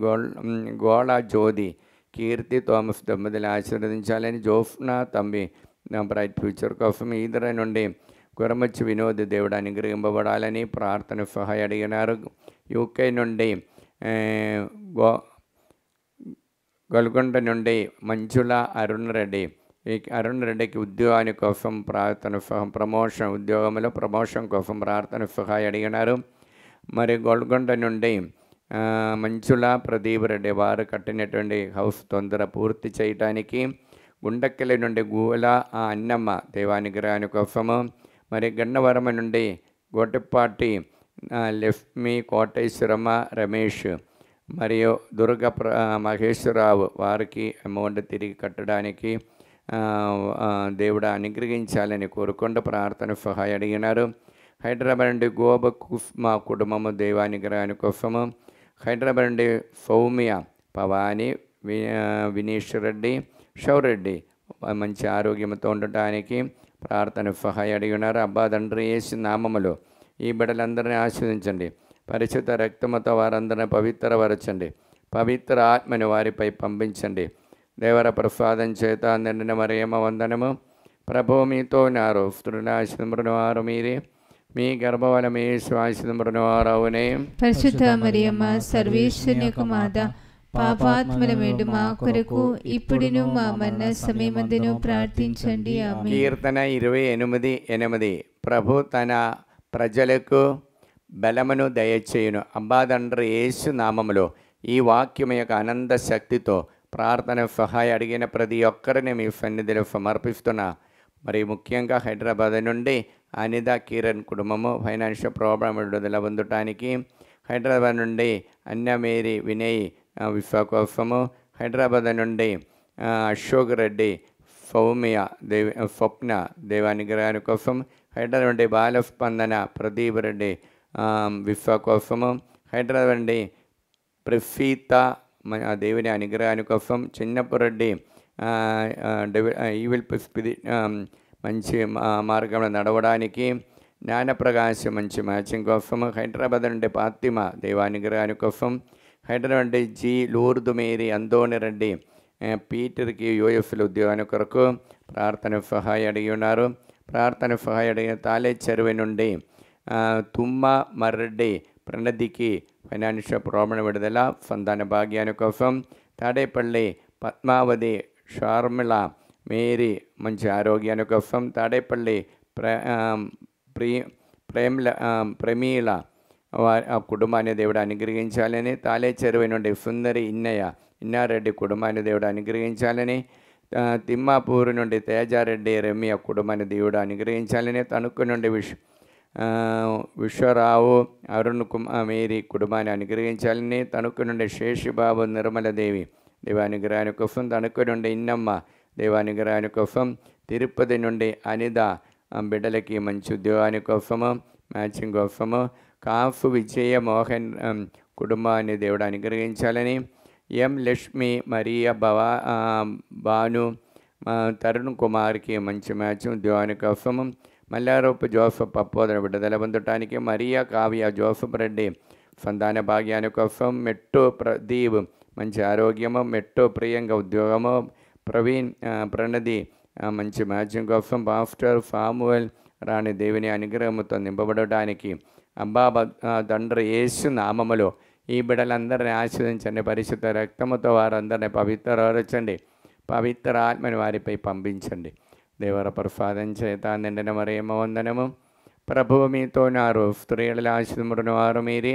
గోళ జ్యోతి కీర్తి థామస్ దంపతులు ఆశీర్వదించాలని, జోఫ్నా తంబి బ్రైట్ ఫ్యూచర్ కోసం, ఈదర నుండి గురమచ్చి వినోద్ దేవుడు అనుగ్రహింపబడాలని ప్రార్థన సహాయం అడిగినారు. యూకే నుండి గొల్గొండ నుండి మంజుల అరుణ్ రెడ్డికి ఉద్యోగాని కోసం ప్రార్థన ఉద్యోగంలో ప్రమోషన్ కోసం ప్రార్థన సహాయం అడిగినారు. మరి గొల్గొండ నుండి మంచుల ప్రదీప్ రెడ్డి వారు కట్టినటువంటి హౌస్ తొందర పూర్తి చేయటానికి, గుండెక్కలి నుండి గూల అన్నమ్మ దేవానుగ్రహాని కోసము, మరి గన్నవరం నుండి గోటిపాటి లక్ష్మి కోటేశ్వరమ్మ రమేష్ మరియు దుర్గ మహేశ్వరరావు వారికి అమౌంట్ తిరిగి కట్టడానికి దేవుడు అనుగ్రహించాలని కోరుకుంటూ ప్రార్థన సహాయం అడిగినారు. హైదరాబాద్ నుండి గోబ కుస్మా కుటుంబము దేవానుగ్రహాని కోసము, హైదరాబాద్ నుండి సౌమ్య పవాని వినీష్ రెడ్డి షౌరెడ్డి మంచి ఆరోగ్యంతో ఉండటానికి ప్రార్థన సహాయం అడిగినారు. అబ్బా తండ్రి యేసు నామములో ఈ బిడ్డలందరినీ ఆస్వాదించండి, పరిశుద్ధ రక్తముతో వారందరినీ పవిత్రపరచండి, పవిత్ర ఆత్మని వారిపై పంపించండి. దేవర ప్రసాదం చేత నిండిన మరియమ్మ వందనము, ప్రభు మీతో ఉన్నారు, స్త్రీల ఆశీర్వదింపబడిన వారు మీరే, మీ గర్భఫలము యేసు ఆశీర్వదింపబడిన వారు అవునే. పరిశుద్ధ మరియమ్మ సర్వేశ్వరుని యొక్క మాత, పాపాత్ములమేండు మా కొరకు ఇప్పుడును మా మరణ సమయమందును ప్రార్థించండి. ఆమేన్. కీర్తన 28:8 ప్రభు తన ప్రజలకు బలమును దయచేయును. అబ్బా తండ్రి యేసు నామములో ఈ వాక్యం యొక్క అనంత శక్తితో ప్రార్థన సహాయం అడిగిన ప్రతి ఒక్కరిని మీ సన్నిధిలో సమర్పిస్తున్నా. మరి ముఖ్యంగా హైదరాబాద్ నుండి అనిత కిరణ్ కుటుంబము ఫైనాన్షియల్ ప్రాబ్లం విడుదల పొందటానికి, హైదరాబాద్ నుండి అన్యమేరి వినయ్ విశ్వాకోసము, హైదరాబాద్ నుండి అశోక్ రెడ్డి సౌమ్య స్వప్న దేవానుగ్రహాని కోసం, హైదరాబాద్ నుండి బాలస్పందన ప్రదీప్ రెడ్డి విశ్వాకోసము, హైదరాబాద్ నుండి ప్రసీత దేవుని అనుగ్రహాని కోసం, చిన్నపురెడ్డి ఈవిల్ మంచి మార్గంలో నడవడానికి, జ్ఞానప్రకాశ్ మంచి మ్యాచింగ్ కోసం, హైదరాబాద్ నుండి ఫాతిమ దేవానుగ్రహాని కోసం, హైదరాబాద్ నుండి జి లూర్దు మేరీ అందోని రెడ్డి పీటర్కి యూఎఫ్లో ఉద్యోగాన్ని కొరకు ప్రార్థన సహాయం అడిగి ఉన్నారు. ప్రార్థన సహాయం అడిగిన తాలే చెరువు నుండి తుమ్మ మర్రెడ్డి ప్రణతికి ఫైనాన్షియల్ ప్రాబ్లం విడుదల సంతాన భాగ్యాన్ని కోసం, తాడేపల్లి పద్మావతి షార్మిళ మేరీ మంచి ఆరోగ్యాన్ని కోసం, తాడేపల్లి ప్రమీల వారి కుటుంబాన్ని దేవుడు అనుగ్రహించాలని, తాలే చెరువు నుండి సుందరి ఇన్నారెడ్డి కుటుంబాన్ని దేవుడు అనుగ్రహించాలని, తిమ్మాపూరు నుండి తేజారెడ్డి రమ్య కుటుంబాన్ని దేవుడు అనుగ్రహించాలని, తణుకు నుండి విశ్వరావు అరుణ్ మేరీ కుటుంబాన్ని అనుగ్రహించాలని, తణుకు నుండి శేషిబాబు నిర్మలదేవి దేవానుగ్రహాని కోసం, తణుకు నుండి ఇన్నమ్మ దేవానుగ్రహాని కోసం, తిరుపతి నుండి అనిత బిడ్డలకి మంచి ఉద్యోగాని కోసము మ్యాచింగ్ కోసము, కాఫు విజయ మోహన్ కుటుంబాన్ని దేవుడు అనుగ్రహించాలని, ఎం లక్ష్మి మరియా భాను తరుణ్ కుమార్కి మంచి మ్యాచ్ ఉద్యోగాని కోసము, మల్లారూపు జోసఫ్ పప్పోదన విడుదల పొందటానికి, మరియా కావ్య జోసఫ్ రెడ్డి సంతాన భాగ్యాని కోసం, మెట్టు ప్రదీప్ మంచి ఆరోగ్యము, మెట్టు ప్రియంగా ఉద్యోగము, ప్రవీణ్ ప్రణతి మంచి మ్యాచింగ్ కోసం, పాస్టర్ సామువల్ రాణి దేవుని అనుగ్రహంతో నింపబడటానికి, అబ్బా తండ్రి యేసు నామములో ఈ బిడ్డలందరినీ ఆశీర్వదించండి. పరిశుద్ధ రక్తముతో వారందరినీ పవిత్రపరచండి. పవిత్ర ఆత్మని వారిపై పంపించండి. దేవర ప్రసాదం చేత నిండిన మరేమ వందనము. ప్రభువు మీతో నారు, స్త్రీల ఆశీర్వదించిన వారు మీరే,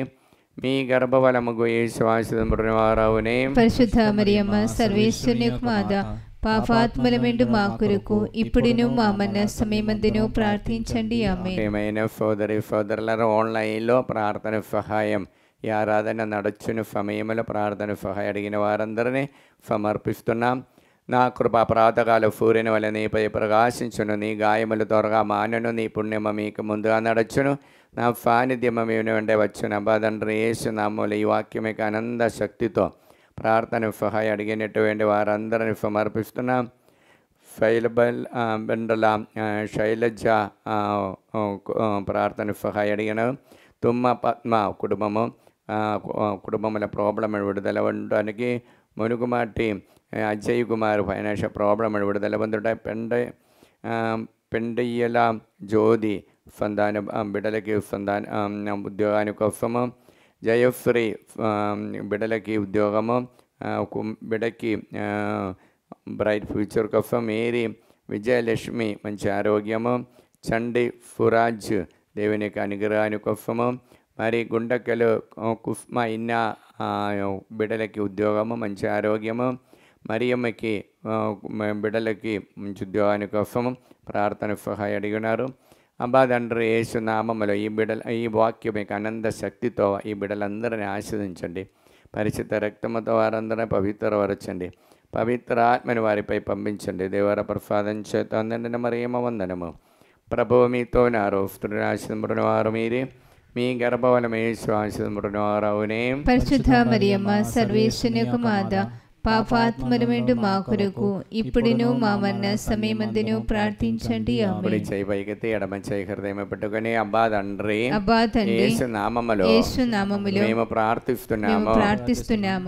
మీ గర్భఫలముగు యేసు ఆశీర్వదించిన వారవునే. పరిశుద్ధ మరియమ్మ సర్వేశ్వరుని యొక్క మాత, పాపాత్మలమెండు మా కొరకు ఇప్పుడును మా మరణ సమయమందును ప్రార్థించండి. ఆమేన్. ప్రియమైన సోదరులారా, ఆన్లైన్లో ప్రార్థన సహాయం ఈ ఆరాధన నడుచుని సమయంలో ప్రార్థన సహాయం అడిగిన వారందరినీ సమర్పిస్తున్నాం. నా కృప ప్రాతకాల సూర్యుని వల్ల నీపై ప్రకాశించును, నీ గాయములు త్వరగా మానను, నీ పుణ్యమ మీకు ముందుగా నడచును, నా సాన్నిధ్యమ మేము వెంటే వచ్చును. అబ్బా తండ్రి యేసు నామములో ఈ వాక్యం యొక్క ఆనంద శక్తితో ప్రార్థన సహాయం అడిగినటువంటి వారందరిని సమర్పిస్తున్నాం. బెండల శైలజ ప్రార్థన సహాయం అడిగిన, తుమ్మ పద్మ కుటుంబముల ప్రాబ్లం విడుదల ఉండడానికి, మునుగుమాటి అజయ్ కుమార్ ఫైనాన్షియల్ ప్రాబ్లం విడుదల పొందుట, పెండయ్యల జ్యోతి సంతాన బిడ్డలకి సంతాన ఉద్యోగాని కోసము, జయశ్రీ బిడ్డలకి ఉద్యోగము, బిడ్డకి బ్రైట్ ఫ్యూచర్ కోసం, మేరీ విజయలక్ష్మి మంచి ఆరోగ్యము, చండి ఫురాజ్ దేవుని యొక్క అనుగ్రహాని కోసము, మరి గుండెకలు కుస్మ ఇన్న బిడ్డలకి ఉద్యోగము మంచి ఆరోగ్యము, మరియమ్మకి బిడ్డలకి మంచి ఉద్యోగాని కోసము ప్రార్థన సహాయం అడిగినారు. అబ్బా తండ్రి యేసు నామములో ఈ వాక్యం మీకు ఆనంద శక్తితో ఈ బిడ్డలందరినీ ఆశీర్వదించండి. పరిశుద్ధ రక్తముతో వారందరినీ పవిత్రపరచండి. పవిత్ర ఆత్మని వారిపై పంపించండి. దేవర ప్రసాదం చేత నిండిన మరియమ్మ వందనము. ప్రభువు మీతో నారు, స్త్రీల ఆశీర్వదించిన వారు మీరే, మీ గర్భఫలము యేసు ఆశీర్వదించిన వారవునే. పరిశుద్ధ మరియమ్మ సర్వేశ్వరుని యొక్క మాత, పాపాత్మలమెండు మా కొరకు ఇప్పుడును మా మరణ సమయమందును ప్రార్థించండి. ఆమేన్. చేయి పైకెత్తి ఎడమ చేయి హృదయం పెట్టుకొని, అబ్బా తండ్రి యేసు నామములో మేము ప్రార్థిస్తున్నాము,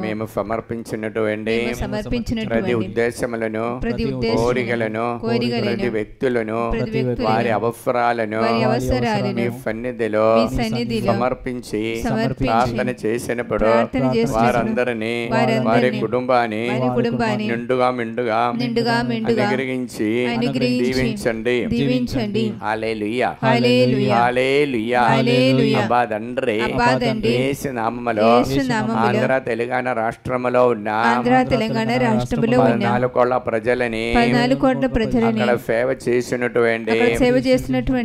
మేము సమర్పించినటువంటి ప్రతి ఉద్దేశములను, కోరికలను, ప్రతి వ్యక్తులను, వారి అవసరాలను మీ సన్నిధిలో సమర్పించి ప్రార్థన చేసినప్పుడు వారందరినీ, వారి కుటుంబాన్ని కుటుంబాన్ని వారి కుటుంబాన్ని నిండుగా మెండుగా అనుగ్రహించి దీవించండి. హల్లెలూయా హల్లెలూయా హల్లెలూయా. హల్లెలూయా. అబ్బా తండ్రి యేసు నామములో ఆంధ్ర తెలంగాణ రాష్ట్రములో ఉన్న రాష్ట్రములో ఉన్న 14 కోట్ల ప్రజలని 14 కోట్ల ప్రజలని అక్కడ సేవ చేసినటువంటి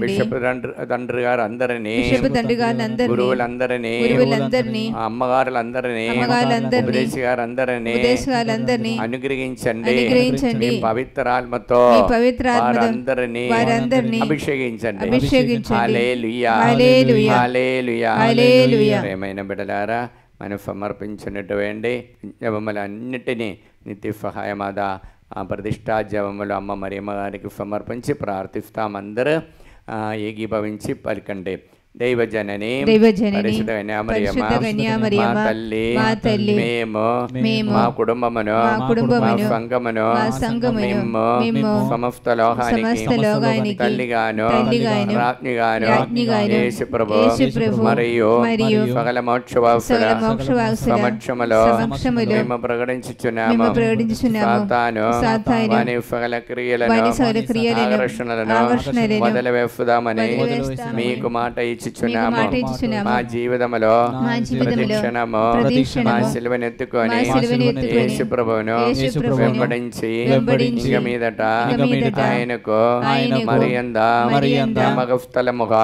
బిషప్ తండ్రి గారు అందరినీ, గురువులందరినీ, అమ్మగారులందరినీ, ఉపదేశ గారందరినీ అనుగ్రహించండి. మీ పవిత్రాత్మతో వారందరినీ అభిషేకించండి. హల్లెలూయా హల్లెలూయా. ప్రియమైన బిడ్డలారా, మనం సమర్పించినటువంటి జపములన్నిటినీ నిత్య సహాయమాద ప్రతిష్టా జపములు అమ్మ మరియమ్మ గారికి సమర్పించి ప్రార్థిస్తాం. అందరూ ఏకీభవించి పలికండి. దైవజనని పరిశుద్ధ కన్యామరియమ్మ, మా తల్లి, మేము మా కుటుంబమును, మా సంఘమును, మేము సమస్త లోకానికి తల్లిగాను రాజ్ఞిగాను యేసు ప్రభు మరియు సకల మోక్షవాసుల సమక్షములో మేము ప్రకటించుచున్నాము. సాతాను వాని సకల క్రియలను ఆకర్షణలను వదిలివేస్తామని మీకు మాట ఇచ్చుచున్నాము. మా జీవితంలో ప్రతిక్షణము మా సిలువనెత్తుకొని యేసు ప్రభువును వెంబడించి ఇక మీదట ఆయనకు మరియంద నమ్మక స్థలముగా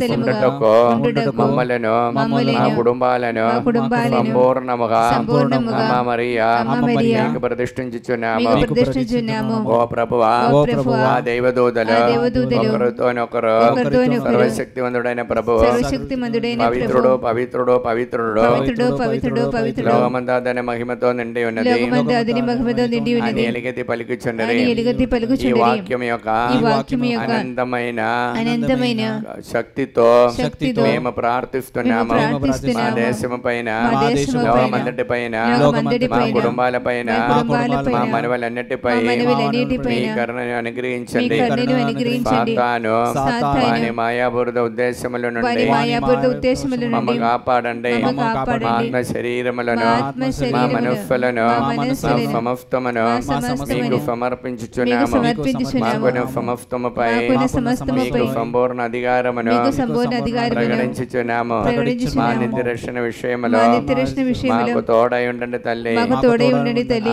ఉండటకు మమ్మలను మా కుటుంబాలను సంపూర్ణముగా మా మరియా మీకు ప్రతిష్ఠించుచున్నాము. ఓ ప్రభువా, ఆ దైవదూతలు ఒకరితోనొకరు సర్వశక్తివంతుడైన ప్రభువు, పవిత్రుడు పవిత్రుడు పవిత్రుడు లోకమంతా దాని మహిమతో నిండి ఉన్నది అని ఎలుగెత్తి పలుకుచున్నది. ఈ వాక్యం యొక్క అనంతమైన శక్తితో మేము ప్రార్థిస్తున్నాము. మా దేశము పైన, లోకమంతటి పైన, మా కుటుంబాల పైన, మా మనవలన్నిటిపై మీ కరుణను అనుగ్రహించండి. సాతాను వాని మాయాబురుద ఉద్దేశముల నుండి మమ్మ కాపాడండి. ఆత్మ శరీరములను, మా మనస్సులను, సమస్తమును మీకు సమర్పించుచున్నాము. మాకు సమస్తముపై మీకు సంపూర్ణ అధికారమును ప్రకటించుచున్నాము. మా నిత్య రక్షణ విషయములో మాకు తోడై ఉండండి తల్లి.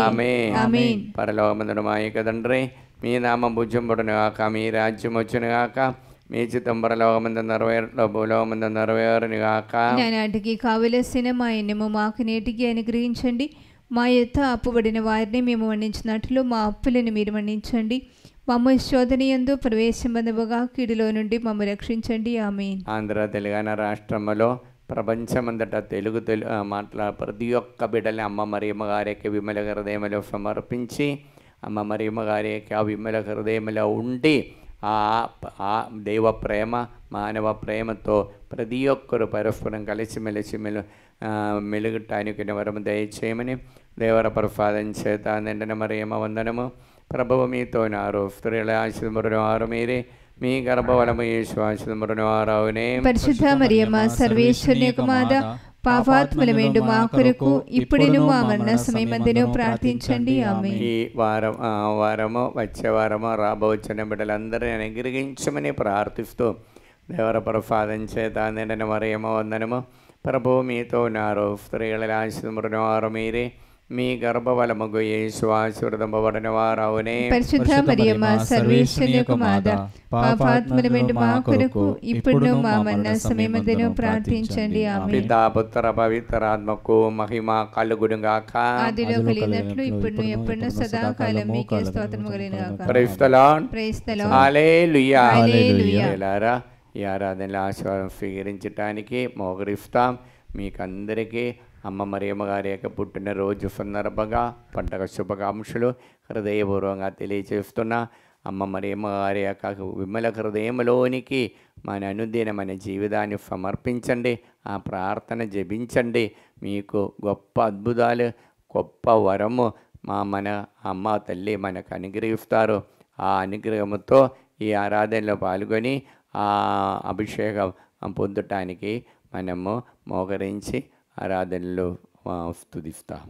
ఆమేన్. పరలోకమందున మా యొక్క తండ్రి, మీ నామం పూజ్యముడును గాక, మీ రాజ్యం వచ్చును గాక, మీ చిత్తం పరలోకమందు నెరవేరులో భూలోకమందు నెరవేరును గాక. నాటికి కావలసిన మా ఎన్నెము మాకు నేటికి అనుగ్రహించండి. మా యొక్క అప్పుబడిన వారిని మేము మన్నించినట్లు మా అప్పులను మీరు మన్నించండి. మమ్మ శోధనయందు ప్రవేశింపదముగా కీడులో నుండి మమ్మ రక్షించండి. ఆమేన్. ఆంధ్ర తెలంగాణ రాష్ట్రంలో ప్రపంచమంతటా తెలుగు ప్రతి ఒక్క బిడ్డల్ని అమ్మ మరియమ్మ గారి యొక్క విమల హృదయములో సమర్పించి, అమ్మ మరియమ్మ గారి యొక్క ఆ విమల హృదయములో ఉండి ఆ దైవ ప్రేమ మానవ ప్రేమతో ప్రతి ఒక్కరు పరస్పరం కలిసిమెలిసి మెలుగటానికి వరము దయచేయమని దేవర ప్రసాదం చేత నిండిన మరియమ్మ వందనము. ప్రభువు మీతో నారు, స్త్రీల ఆశీర్వదించబడిన వారు మీరే, మీ గర్భఫలము యేసు ఆశీర్వదించబడిన వారవునే. పరిశుద్ధ మరియమ్మ సర్వేశ్వరుని యొక్క మాత, పాపాత్ములమేండు మా కొరకు ఇప్పుడును మా మరణ సమయమందును ప్రార్థించండి. ఆమేన్. ఈ వారము వచ్చే వారము రాబోచిన బిడ్డలందరినీ అనుగ్రహించమని ప్రార్థిస్తూ దేవర ప్రసాదం చేత నిండిన మరియమ్మ వందనము. ప్రభువు మీతో ఉన్నారు, స్త్రీల ఆశీర్వదించబడిన వారు మీరే, మీ గర్భఫలము యేసు ఆశీర్వదింపబడిన వారవునే. పరిశుద్ధ మరియమ్మ సర్వేశ్వరుని యొక్క మాత, పాపాత్ములమేండు మా కొరకు ఇప్పుడును మా మరణ సమయమందును ప్రార్థించండి. ఆమేన్. పితా పుత్ర పవిత్రాత్మకు మహిమ కలుగును గాక. ఆదిలో కలిగినట్లు ఇప్పుడును ఎప్పుడును సదాకాలం మీకే స్తోత్రము కలుగును గాక. Praise the Lord. Praise the Lord. Hallelujah. Hallelujah. ఈ ఆరాధనలో ఆశీర్వాదం స్వీకరించడానికి మోకరిస్తాం. మీకందరికీ అమ్మ మరియమ్మ గారి యొక్క పుట్టినరోజు సందర్భంగా పండగ శుభాకాంక్షలు హృదయపూర్వకంగా తెలియజేస్తున్నా. అమ్మ మరియమ్మ గారి యొక్క విమల హృదయంలోనికి మన అనుదిన మన జీవితాన్ని సమర్పించండి. ఆ ప్రార్థన జపించండి. మీకు గొప్ప అద్భుతాలు, గొప్ప వరము మన అమ్మ తల్లి మనకు అనుగ్రహిస్తారు. ఆ అనుగ్రహంతో ఈ ఆరాధనలో పాల్గొని ఆ అభిషేకం పొందటానికి మనము మోకరించి ఆరాధనలో స్తుతిస్తాం.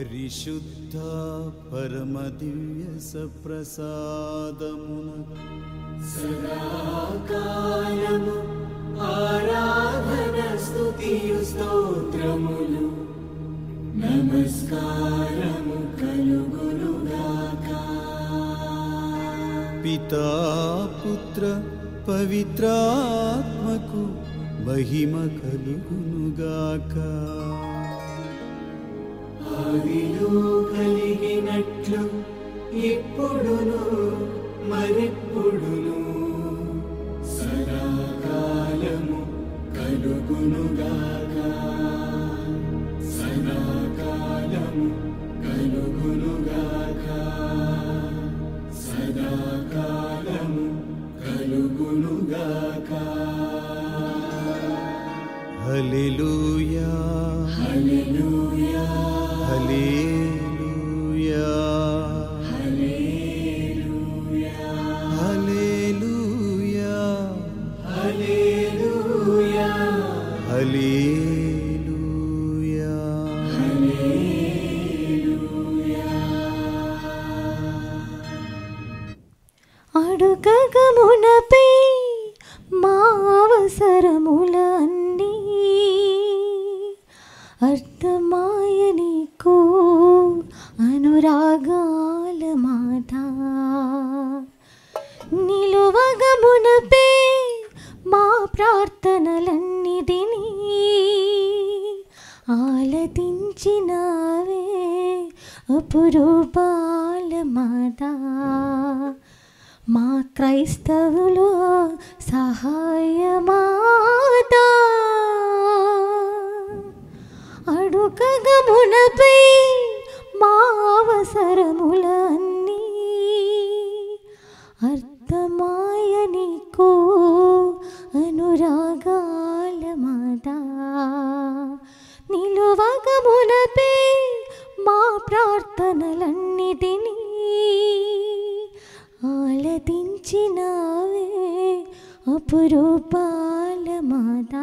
పరిశుద్ధ పరమ దివ్య సప్రసాదమున సదాకాలము ఆరాధన స్తుతియు స్తోత్రములు నమస్కారము కలుగునుగాక. పితా పుత్ర పవిత్రాత్మకు మహిమ కలుగునుగాక. ఆదిలో కలిగినట్లు ఇప్పుడును మరెప్పుడును సదాకాలము కలుగునుగాక. సదాకాలము కలుగునుగాక. సదాకాలము కలుగునుగాక. హల్లెలూయా hallelujah hallelujah hallelujah hallelujah hallelujah హల్లెలూయా. అడుగగమునపై మా అవసరముల అన్నీ అర్థమాయ నీకు అనురాగాల మాత. నిలువగమునపై మా ప్రార్థనలన్నిటినీ ఆలదించినవే అపురూపాల మాత. మా క్రైస్తవులు సహాయమాత. అడుగగమునపై మా అవసరముల అన్నీ అర్థమాయ నీకు అనురాగాల మాత. నిలువగమునపై మా ప్రార్థనలన్నిటినీ ఆలదించినవే అపురూపాల మాత.